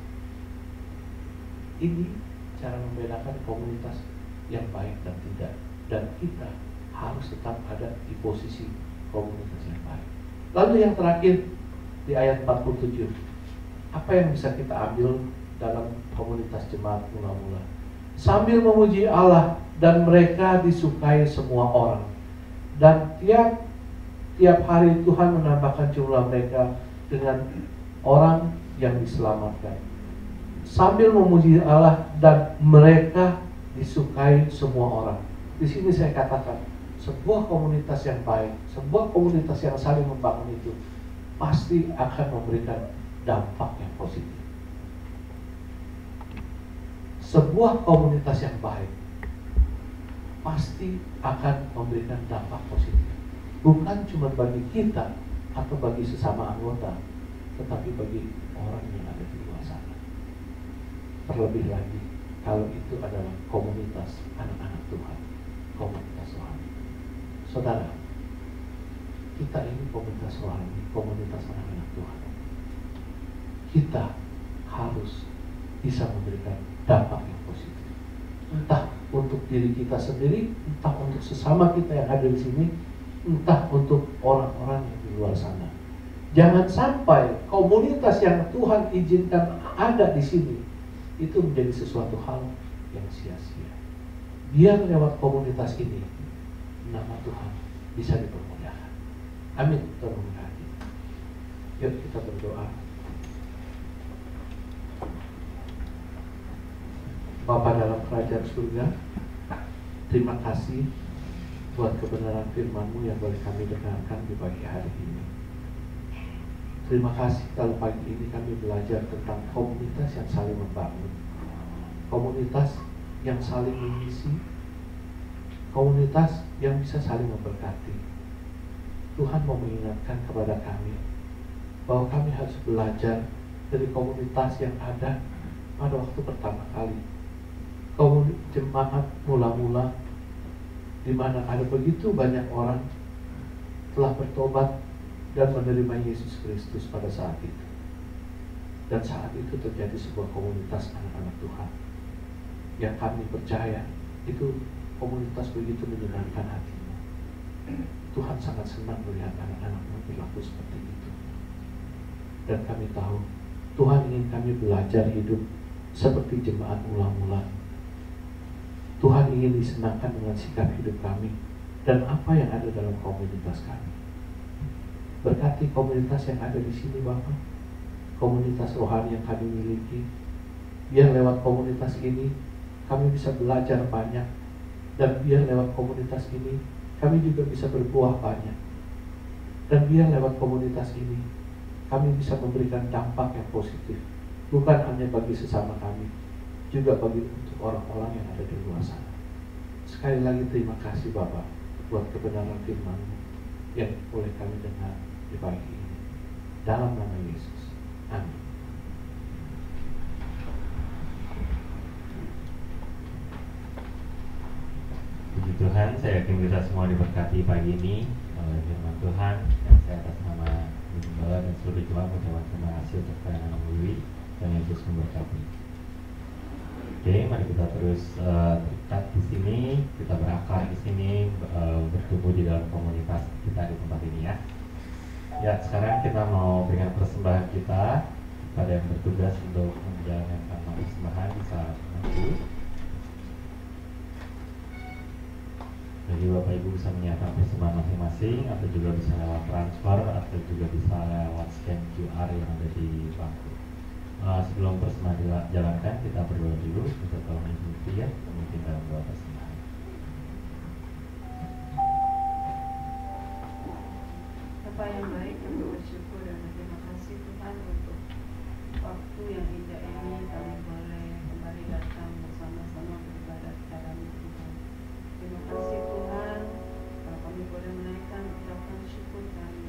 Ini cara membedakan komunitas yang baik dan tidak. Dan kita harus tetap ada di posisi komunitas yang baik. Lalu yang terakhir di ayat 47, apa yang bisa kita ambil dalam komunitas jemaat mula-mula? Sambil memuji Allah dan mereka disukai semua orang. Dan tiap hari Tuhan menambahkan jumlah mereka dengan orang yang diselamatkan. Sambil memuji Allah dan mereka disukai semua orang. Di sini saya katakan, sebuah komunitas yang baik, sebuah komunitas yang saling membangun itu pasti akan memberikan dampak yang positif. Sebuah komunitas yang baik pasti akan memberikan dampak positif. Bukan cuma bagi kita atau bagi sesama anggota, tetapi bagi orang yang ada di luar sana. Terlebih lagi kalau itu adalah komunitas anak-anak Tuhan, komunitas rohani. Saudara, kita ini komunitas rohani, komunitas anak-anak Tuhan. Kita harus bisa memberikan dampak yang positif. Entah untuk diri kita sendiri, entah untuk sesama kita yang ada di sini, entah untuk orang-orang yang di luar sana. Jangan sampai komunitas yang Tuhan izinkan ada di sini itu menjadi sesuatu hal yang sia-sia. Biar lewat komunitas ini nama Tuhan bisa dipermuliakan. Amin. Tolong berkati. Yuk kita berdoa. Bapa dalam kerajaan surga, terima kasih buat kebenaran firman-Mu yang boleh kami dengarkan di pagi hari ini. Terima kasih kalau pagi ini kami belajar tentang komunitas yang saling membangun, komunitas yang saling mengisi, komunitas yang bisa saling memberkati. Tuhan mau mengingatkan kepada kami bahwa kami harus belajar dari komunitas yang ada pada waktu pertama kali, jemaat mula-mula, di mana ada begitu banyak orang telah bertobat dan menerima Yesus Kristus pada saat itu. Dan saat itu terjadi sebuah komunitas anak-anak Tuhan yang kami percaya itu komunitas begitu menyenangkan hatinya. Tuhan sangat senang melihat anak-anaknya berlaku seperti itu. Dan kami tahu Tuhan ingin kami belajar hidup seperti jemaat mula-mula. Tuhan ingin disenangkan dengan sikap hidup kami dan apa yang ada dalam komunitas kami. Berkati komunitas yang ada di sini Bapak, komunitas rohani yang kami miliki. Biar lewat komunitas ini kami bisa belajar banyak, dan biar lewat komunitas ini kami juga bisa berbuah banyak. Dan biar lewat komunitas ini kami bisa memberikan dampak yang positif, bukan hanya bagi sesama kami, juga bagi untuk orang-orang yang ada di luar sana. Sekali lagi terima kasih Bapak buat kebenaran firman-Mu yang boleh kami dengar. di pagi ini. Dalam nama Yesus. Amin. Puji Tuhan, saya yakin kita semua diberkati pagi ini oleh firman Tuhan. Dan saya atas nama Gembala dan seluruh jemaat mengucapkan terima kasih untuk pelayanan Wiwi dan Yesus memberkati. Oke, mari kita terus terikat di sini, kita berakar di sini, bertumbuh di dalam komunitas kita di tempat ini ya. Ya, sekarang kita mau berikan persembahan kita kepada yang bertugas untuk menjalankan persembahan bisa maju. Jadi Bapak Ibu bisa menyiapkan persembahan masing-masing, atau juga bisa lewat transfer, atau juga bisa lewat scan QR yang ada di bangku. Sebelum persembahan dijalankan, kita berdoa dulu. Kita tolong Ibu ya, memimpin dalam doa persembahan. Bapa yang baik, kami bersyukur dan terima kasih Tuhan untuk waktu yang indah ini kami boleh kembali datang bersama-sama beribadah kepadamu Tuhan. Terima kasih Tuhan, kalau kami boleh menaikkan ucapan syukur kami,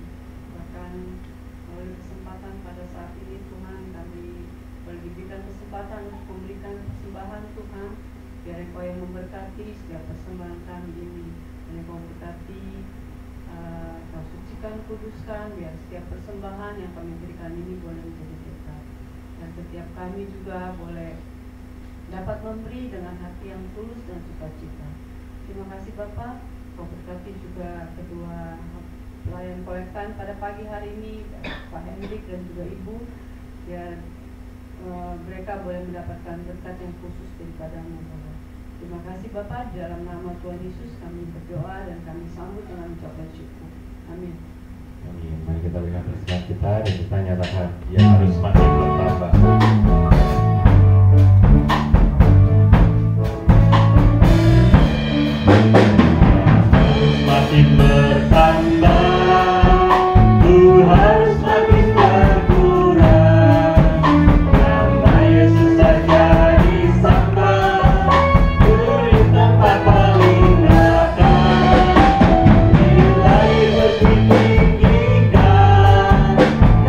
bahkan melalui kesempatan pada saat ini Tuhan, kami boleh diberikan kesempatan untuk memberikan persembahan Tuhan. Biar Engkau yang memberkati setiap persembahan kami ini, dan Engkau memberkati, Kau sucikan, kuduskan, biar setiap persembahan yang kami berikan ini boleh menjadi berkat, dan setiap kami juga boleh dapat memberi dengan hati yang tulus dan sukacita. Terima kasih Bapak, Kau berkati juga kedua pelayan kolektan pada pagi hari ini, Pak Hendrik dan juga Ibu, biar mereka boleh mendapatkan berkat yang khusus daripadamu Bapak. Terima kasih Bapak, dalam nama Tuhan Yesus kami berdoa dan kami sambut dengan ucapan syukur. Amin. Amin. Mari kita berikan persembahan kita dan kita nyatakan yang harus semakin bertambah. Semakin bertambah, Tuhan semakin berkurang. Nama Yesus saja disembah, di tempat paling atas. Nilai bertinggikan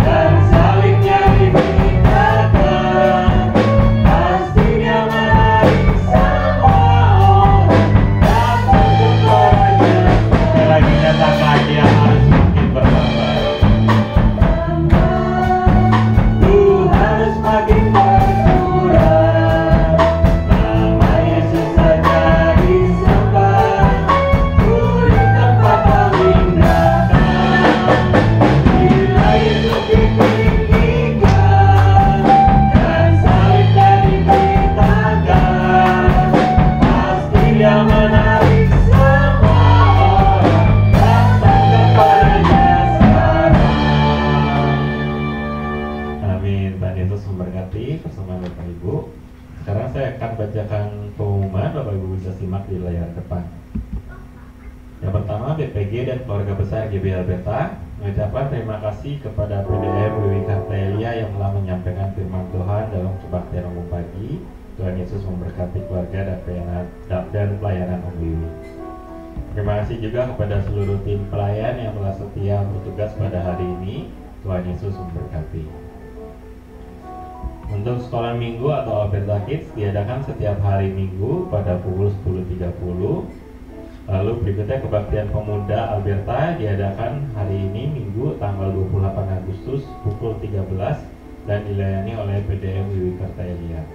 dan salibnya diberitakan, pastinya menarik semua orang datang kepadanya. Lagi nyatakan dia harus semakin bertambah. Tuhan semakin berkurang. Nama Yesus saja disembah, di tempat paling datar. Nilai Yesus ditinggikan dan salibnya diberitakan, pasti dia menarik semua orang datang kepadanya sekarang. Amin. Tuhan Yesus memberkati persembahan Bapak Ibu. Sekarang saya akan bacakan pengumuman, Bapak Ibu bisa simak di layar depan. Yang pertama, BPG dan keluarga besar GBL Beta mengucapkan terima kasih kepada PDM Wiwi Kartelia yang telah menyampaikan firman Tuhan dalam kebaktian umum pagi. Tuhan Yesus memberkati keluarga dan pelayanan Om Wiwi. Terima kasih juga kepada seluruh tim pelayan yang telah setia bertugas pada hari ini. Tuhan Yesus memberkati. Untuk sekolah minggu atau Alberta Kids diadakan setiap hari Minggu pada pukul 10.30. Lalu berikutnya kebaktian pemuda Alberta diadakan hari ini Minggu tanggal 28 Agustus pukul 13 dan dilayani oleh PDM Wiwi Kartelia.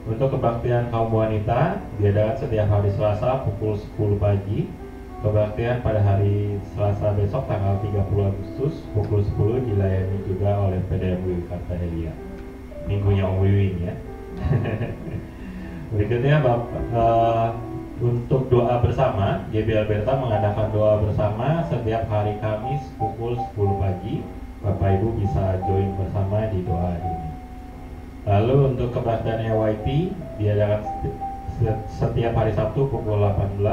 Untuk kebaktian kaum wanita diadakan setiap hari Selasa pukul 10 pagi. Kebaktian pada hari Selasa besok tanggal 30 Agustus pukul 10 dilayani juga oleh PDM Wiwi Kartelia. Minggunya Om Wiwin ya. Berikutnya untuk doa bersama, GBL Alberta mengadakan doa bersama setiap hari Kamis pukul 10 pagi. Bapak Ibu bisa join bersama di doa ini. Lalu untuk kebaktian EYP diadakan setiap hari Sabtu pukul 18.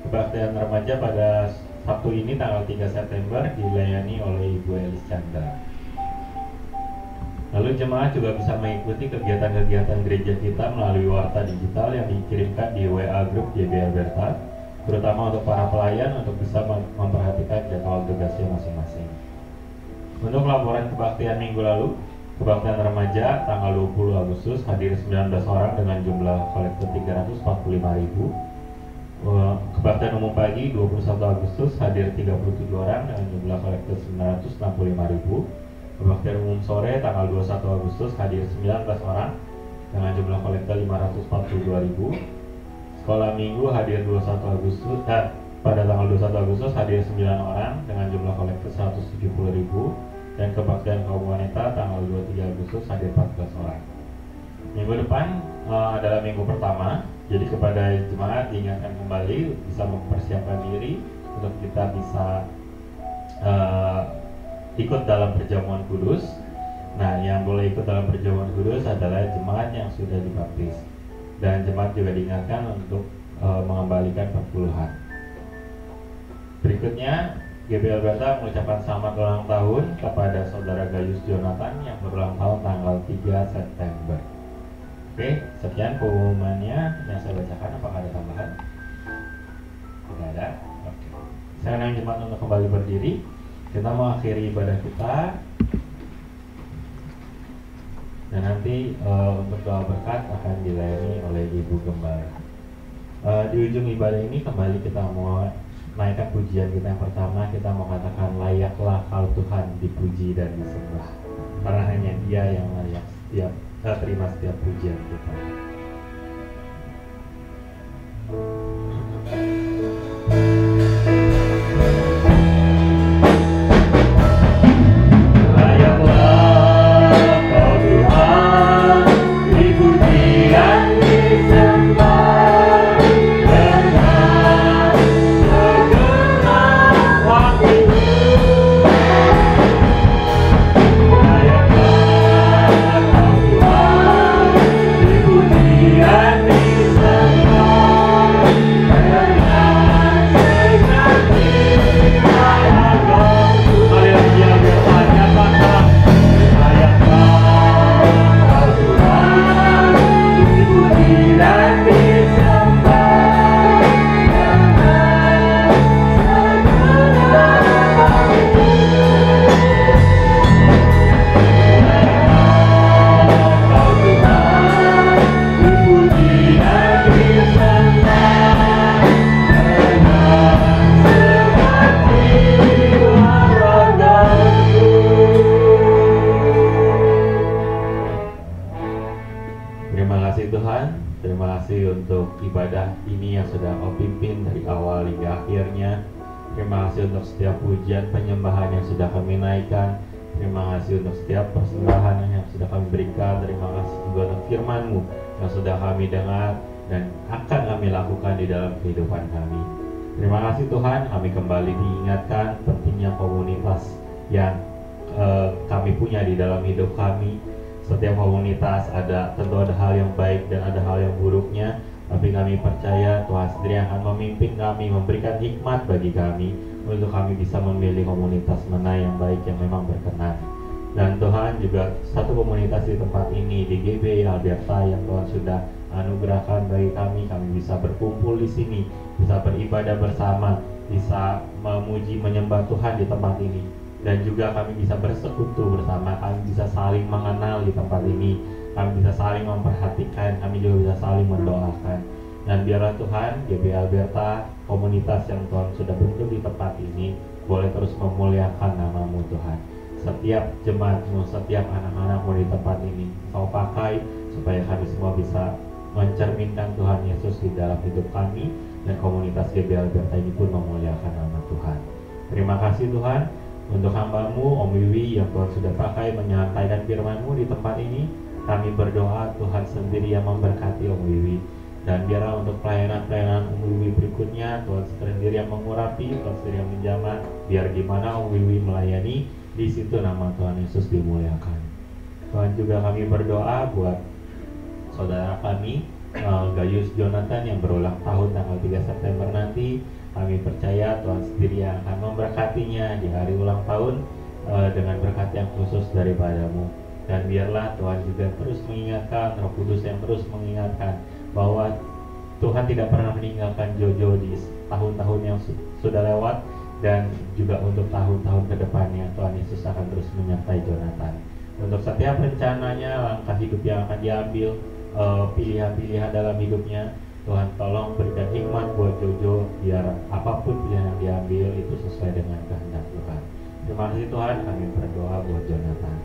Kebaktian remaja pada Sabtu ini tanggal 3 September dilayani oleh Ibu Elis Chandra. Lalu jemaat juga bisa mengikuti kegiatan-kegiatan gereja kita melalui warta digital yang dikirimkan di WA Group GBL Alberta, terutama untuk para pelayan untuk bisa memperhatikan jadwal tugasnya masing-masing. Untuk laporan kebaktian minggu lalu, kebaktian remaja tanggal 20 Agustus hadir 19 orang dengan jumlah kolektor 345.000. Kebaktian umum pagi 21 Agustus hadir 37 orang dengan jumlah kolektor 965.000. Kebaktian umum sore tanggal 21 Agustus hadir 19 orang dengan jumlah kolektor 542.000. Sekolah minggu hadir 21 Agustus pada tanggal 21 Agustus hadir 9 orang dengan jumlah kolektor 170.000. Dan kebaktian kaum wanita tanggal 23 Agustus hadir 14 orang. Minggu depan adalah minggu pertama, jadi kepada jemaat diingatkan kembali bisa mempersiapkan diri untuk kita bisa ikut dalam perjamuan kudus. Nah, yang boleh ikut dalam perjamuan kudus adalah jemaat yang sudah dibaptis, dan jemaat juga diingatkan untuk mengembalikan perpuluhan. Berikutnya, GBI Alberta mengucapkan selamat ulang tahun kepada Saudara Gayus Jonathan yang berulang tahun tanggal 3 September. Oke, sekian pengumumannya yang saya bacakan. Apakah ada tambahan? Tidak ada? Oke. Saya undang jemaat untuk kembali berdiri. Kita mau akhiri ibadah kita. Dan nanti untuk doa berkat akan dilayani oleh Ibu Gembala. Di ujung ibadah ini kembali kita mau naikkan pujian kita yang pertama. Kita mau katakan layaklah kau Tuhan dipuji dan disembah, karena hanya Dia yang layak terima setiap pujian kita. Tuhan, kami kembali diingatkan pentingnya komunitas yang kami punya di dalam hidup kami. Setiap komunitas tentu ada hal yang baik dan ada hal yang buruknya, tapi kami percaya Tuhan sendiri akan memimpin kami, memberikan hikmat bagi kami untuk kami bisa memilih komunitas mana yang baik, yang memang berkenan. Dan Tuhan juga satu komunitas di tempat ini di GBI Alberta yang Tuhan sudah anugerahkan bagi kami bisa berkumpul di sini, bisa beribadah bersama, bisa memuji menyembah Tuhan di tempat ini, dan juga kami bisa bersekutu bersama, kami bisa saling mengenal di tempat ini, kami bisa saling memperhatikan, kami juga bisa saling mendoakan. Dan biarlah Tuhan GBI Alberta, komunitas yang Tuhan sudah bentuk di tempat ini, boleh terus memuliakan nama-Mu Tuhan. Setiap jemaat-Mu, setiap anak-anak-Mu di tempat ini Kau pakai supaya kami semua bisa mencerminkan Tuhan Yesus di dalam hidup kami, dan komunitas GBI Alberta ini pun memuliakan nama Tuhan. Terima kasih Tuhan untuk hamba-Mu Om Wiwi yang Tuhan sudah pakai menyampaikan firman-Mu di tempat ini. Kami berdoa Tuhan sendiri yang memberkati Om Wiwi, dan biarlah untuk pelayanan-pelayanan Om Wiwi berikutnya Tuhan sendiri yang mengurapi, Tuhan sendiri yang menjamah, biar gimana Om Wiwi melayani, di situ nama Tuhan Yesus dimuliakan. Tuhan juga kami berdoa buat saudara kami Gayus Jonathan yang berulang tahun tanggal 3 September nanti. Kami percaya Tuhan sendiri yang akan memberkatinya di hari ulang tahun dengan berkat yang khusus daripada-Mu. Dan biarlah Tuhan juga terus mengingatkan, Roh Kudus yang terus mengingatkan bahwa Tuhan tidak pernah meninggalkan Jojo di tahun-tahun yang sudah lewat, dan juga untuk tahun-tahun ke depannya Tuhan Yesus akan terus menyertai Jonathan. Untuk setiap rencananya, langkah hidup yang akan diambil, pilihan-pilihan dalam hidupnya, Tuhan tolong berikan hikmat buat Jojo biar apapun pilihan yang diambil itu sesuai dengan kehendak Tuhan. Terima kasih Tuhan, kami berdoa buat Jonathan.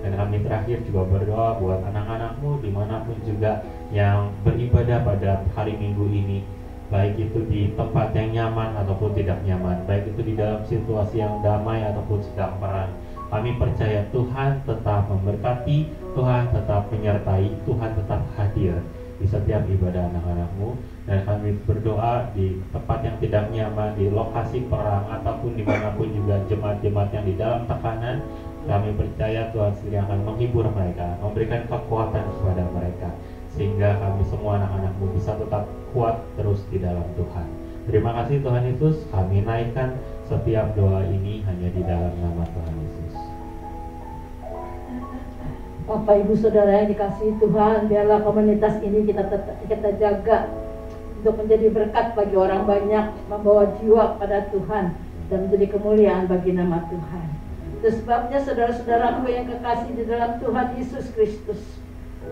Dan kami terakhir juga berdoa buat anak-anakmu dimanapun juga yang beribadah pada hari Minggu ini, baik itu di tempat yang nyaman ataupun tidak nyaman, baik itu di dalam situasi yang damai ataupun sedang perang. Kami percaya Tuhan tetap memberkati, Tuhan tetap menyertai, Tuhan tetap hadir di setiap ibadah anak-anakmu. Dan kami berdoa di tempat yang tidak nyaman, di lokasi perang ataupun dimanapun juga jemaat-jemaat yang di dalam tekanan, kami percaya Tuhan sendiri akan menghibur mereka, memberikan kekuatan kepada mereka, sehingga kami semua anak-anakmu bisa tetap kuat terus di dalam Tuhan. Terima kasih Tuhan Yesus, kami naikkan setiap doa ini hanya di dalam nama Tuhan Yesus. Bapak Ibu Saudara yang dikasihi Tuhan, biarlah komunitas ini kita jaga untuk menjadi berkat bagi orang banyak, membawa jiwa pada Tuhan dan menjadi kemuliaan bagi nama Tuhan. Itu sebabnya saudara-saudaraku yang kekasih di dalam Tuhan Yesus Kristus,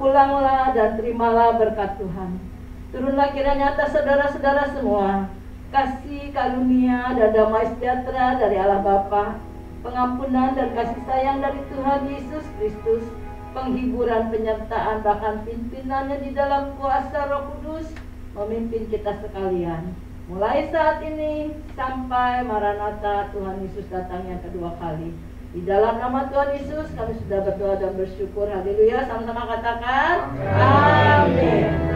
pulanglah dan terimalah berkat Tuhan. Turunlah kiranya atas saudara-saudara semua kasih karunia dan damai sejahtera dari Allah Bapa, pengampunan dan kasih sayang dari Tuhan Yesus Kristus, penghiburan, penyertaan, bahkan pimpinannya di dalam kuasa Roh Kudus memimpin kita sekalian, mulai saat ini sampai Maranatha Tuhan Yesus datang yang kedua kali. Di dalam nama Tuhan Yesus kami sudah berdoa dan bersyukur. Haleluya, sama-sama katakan amin.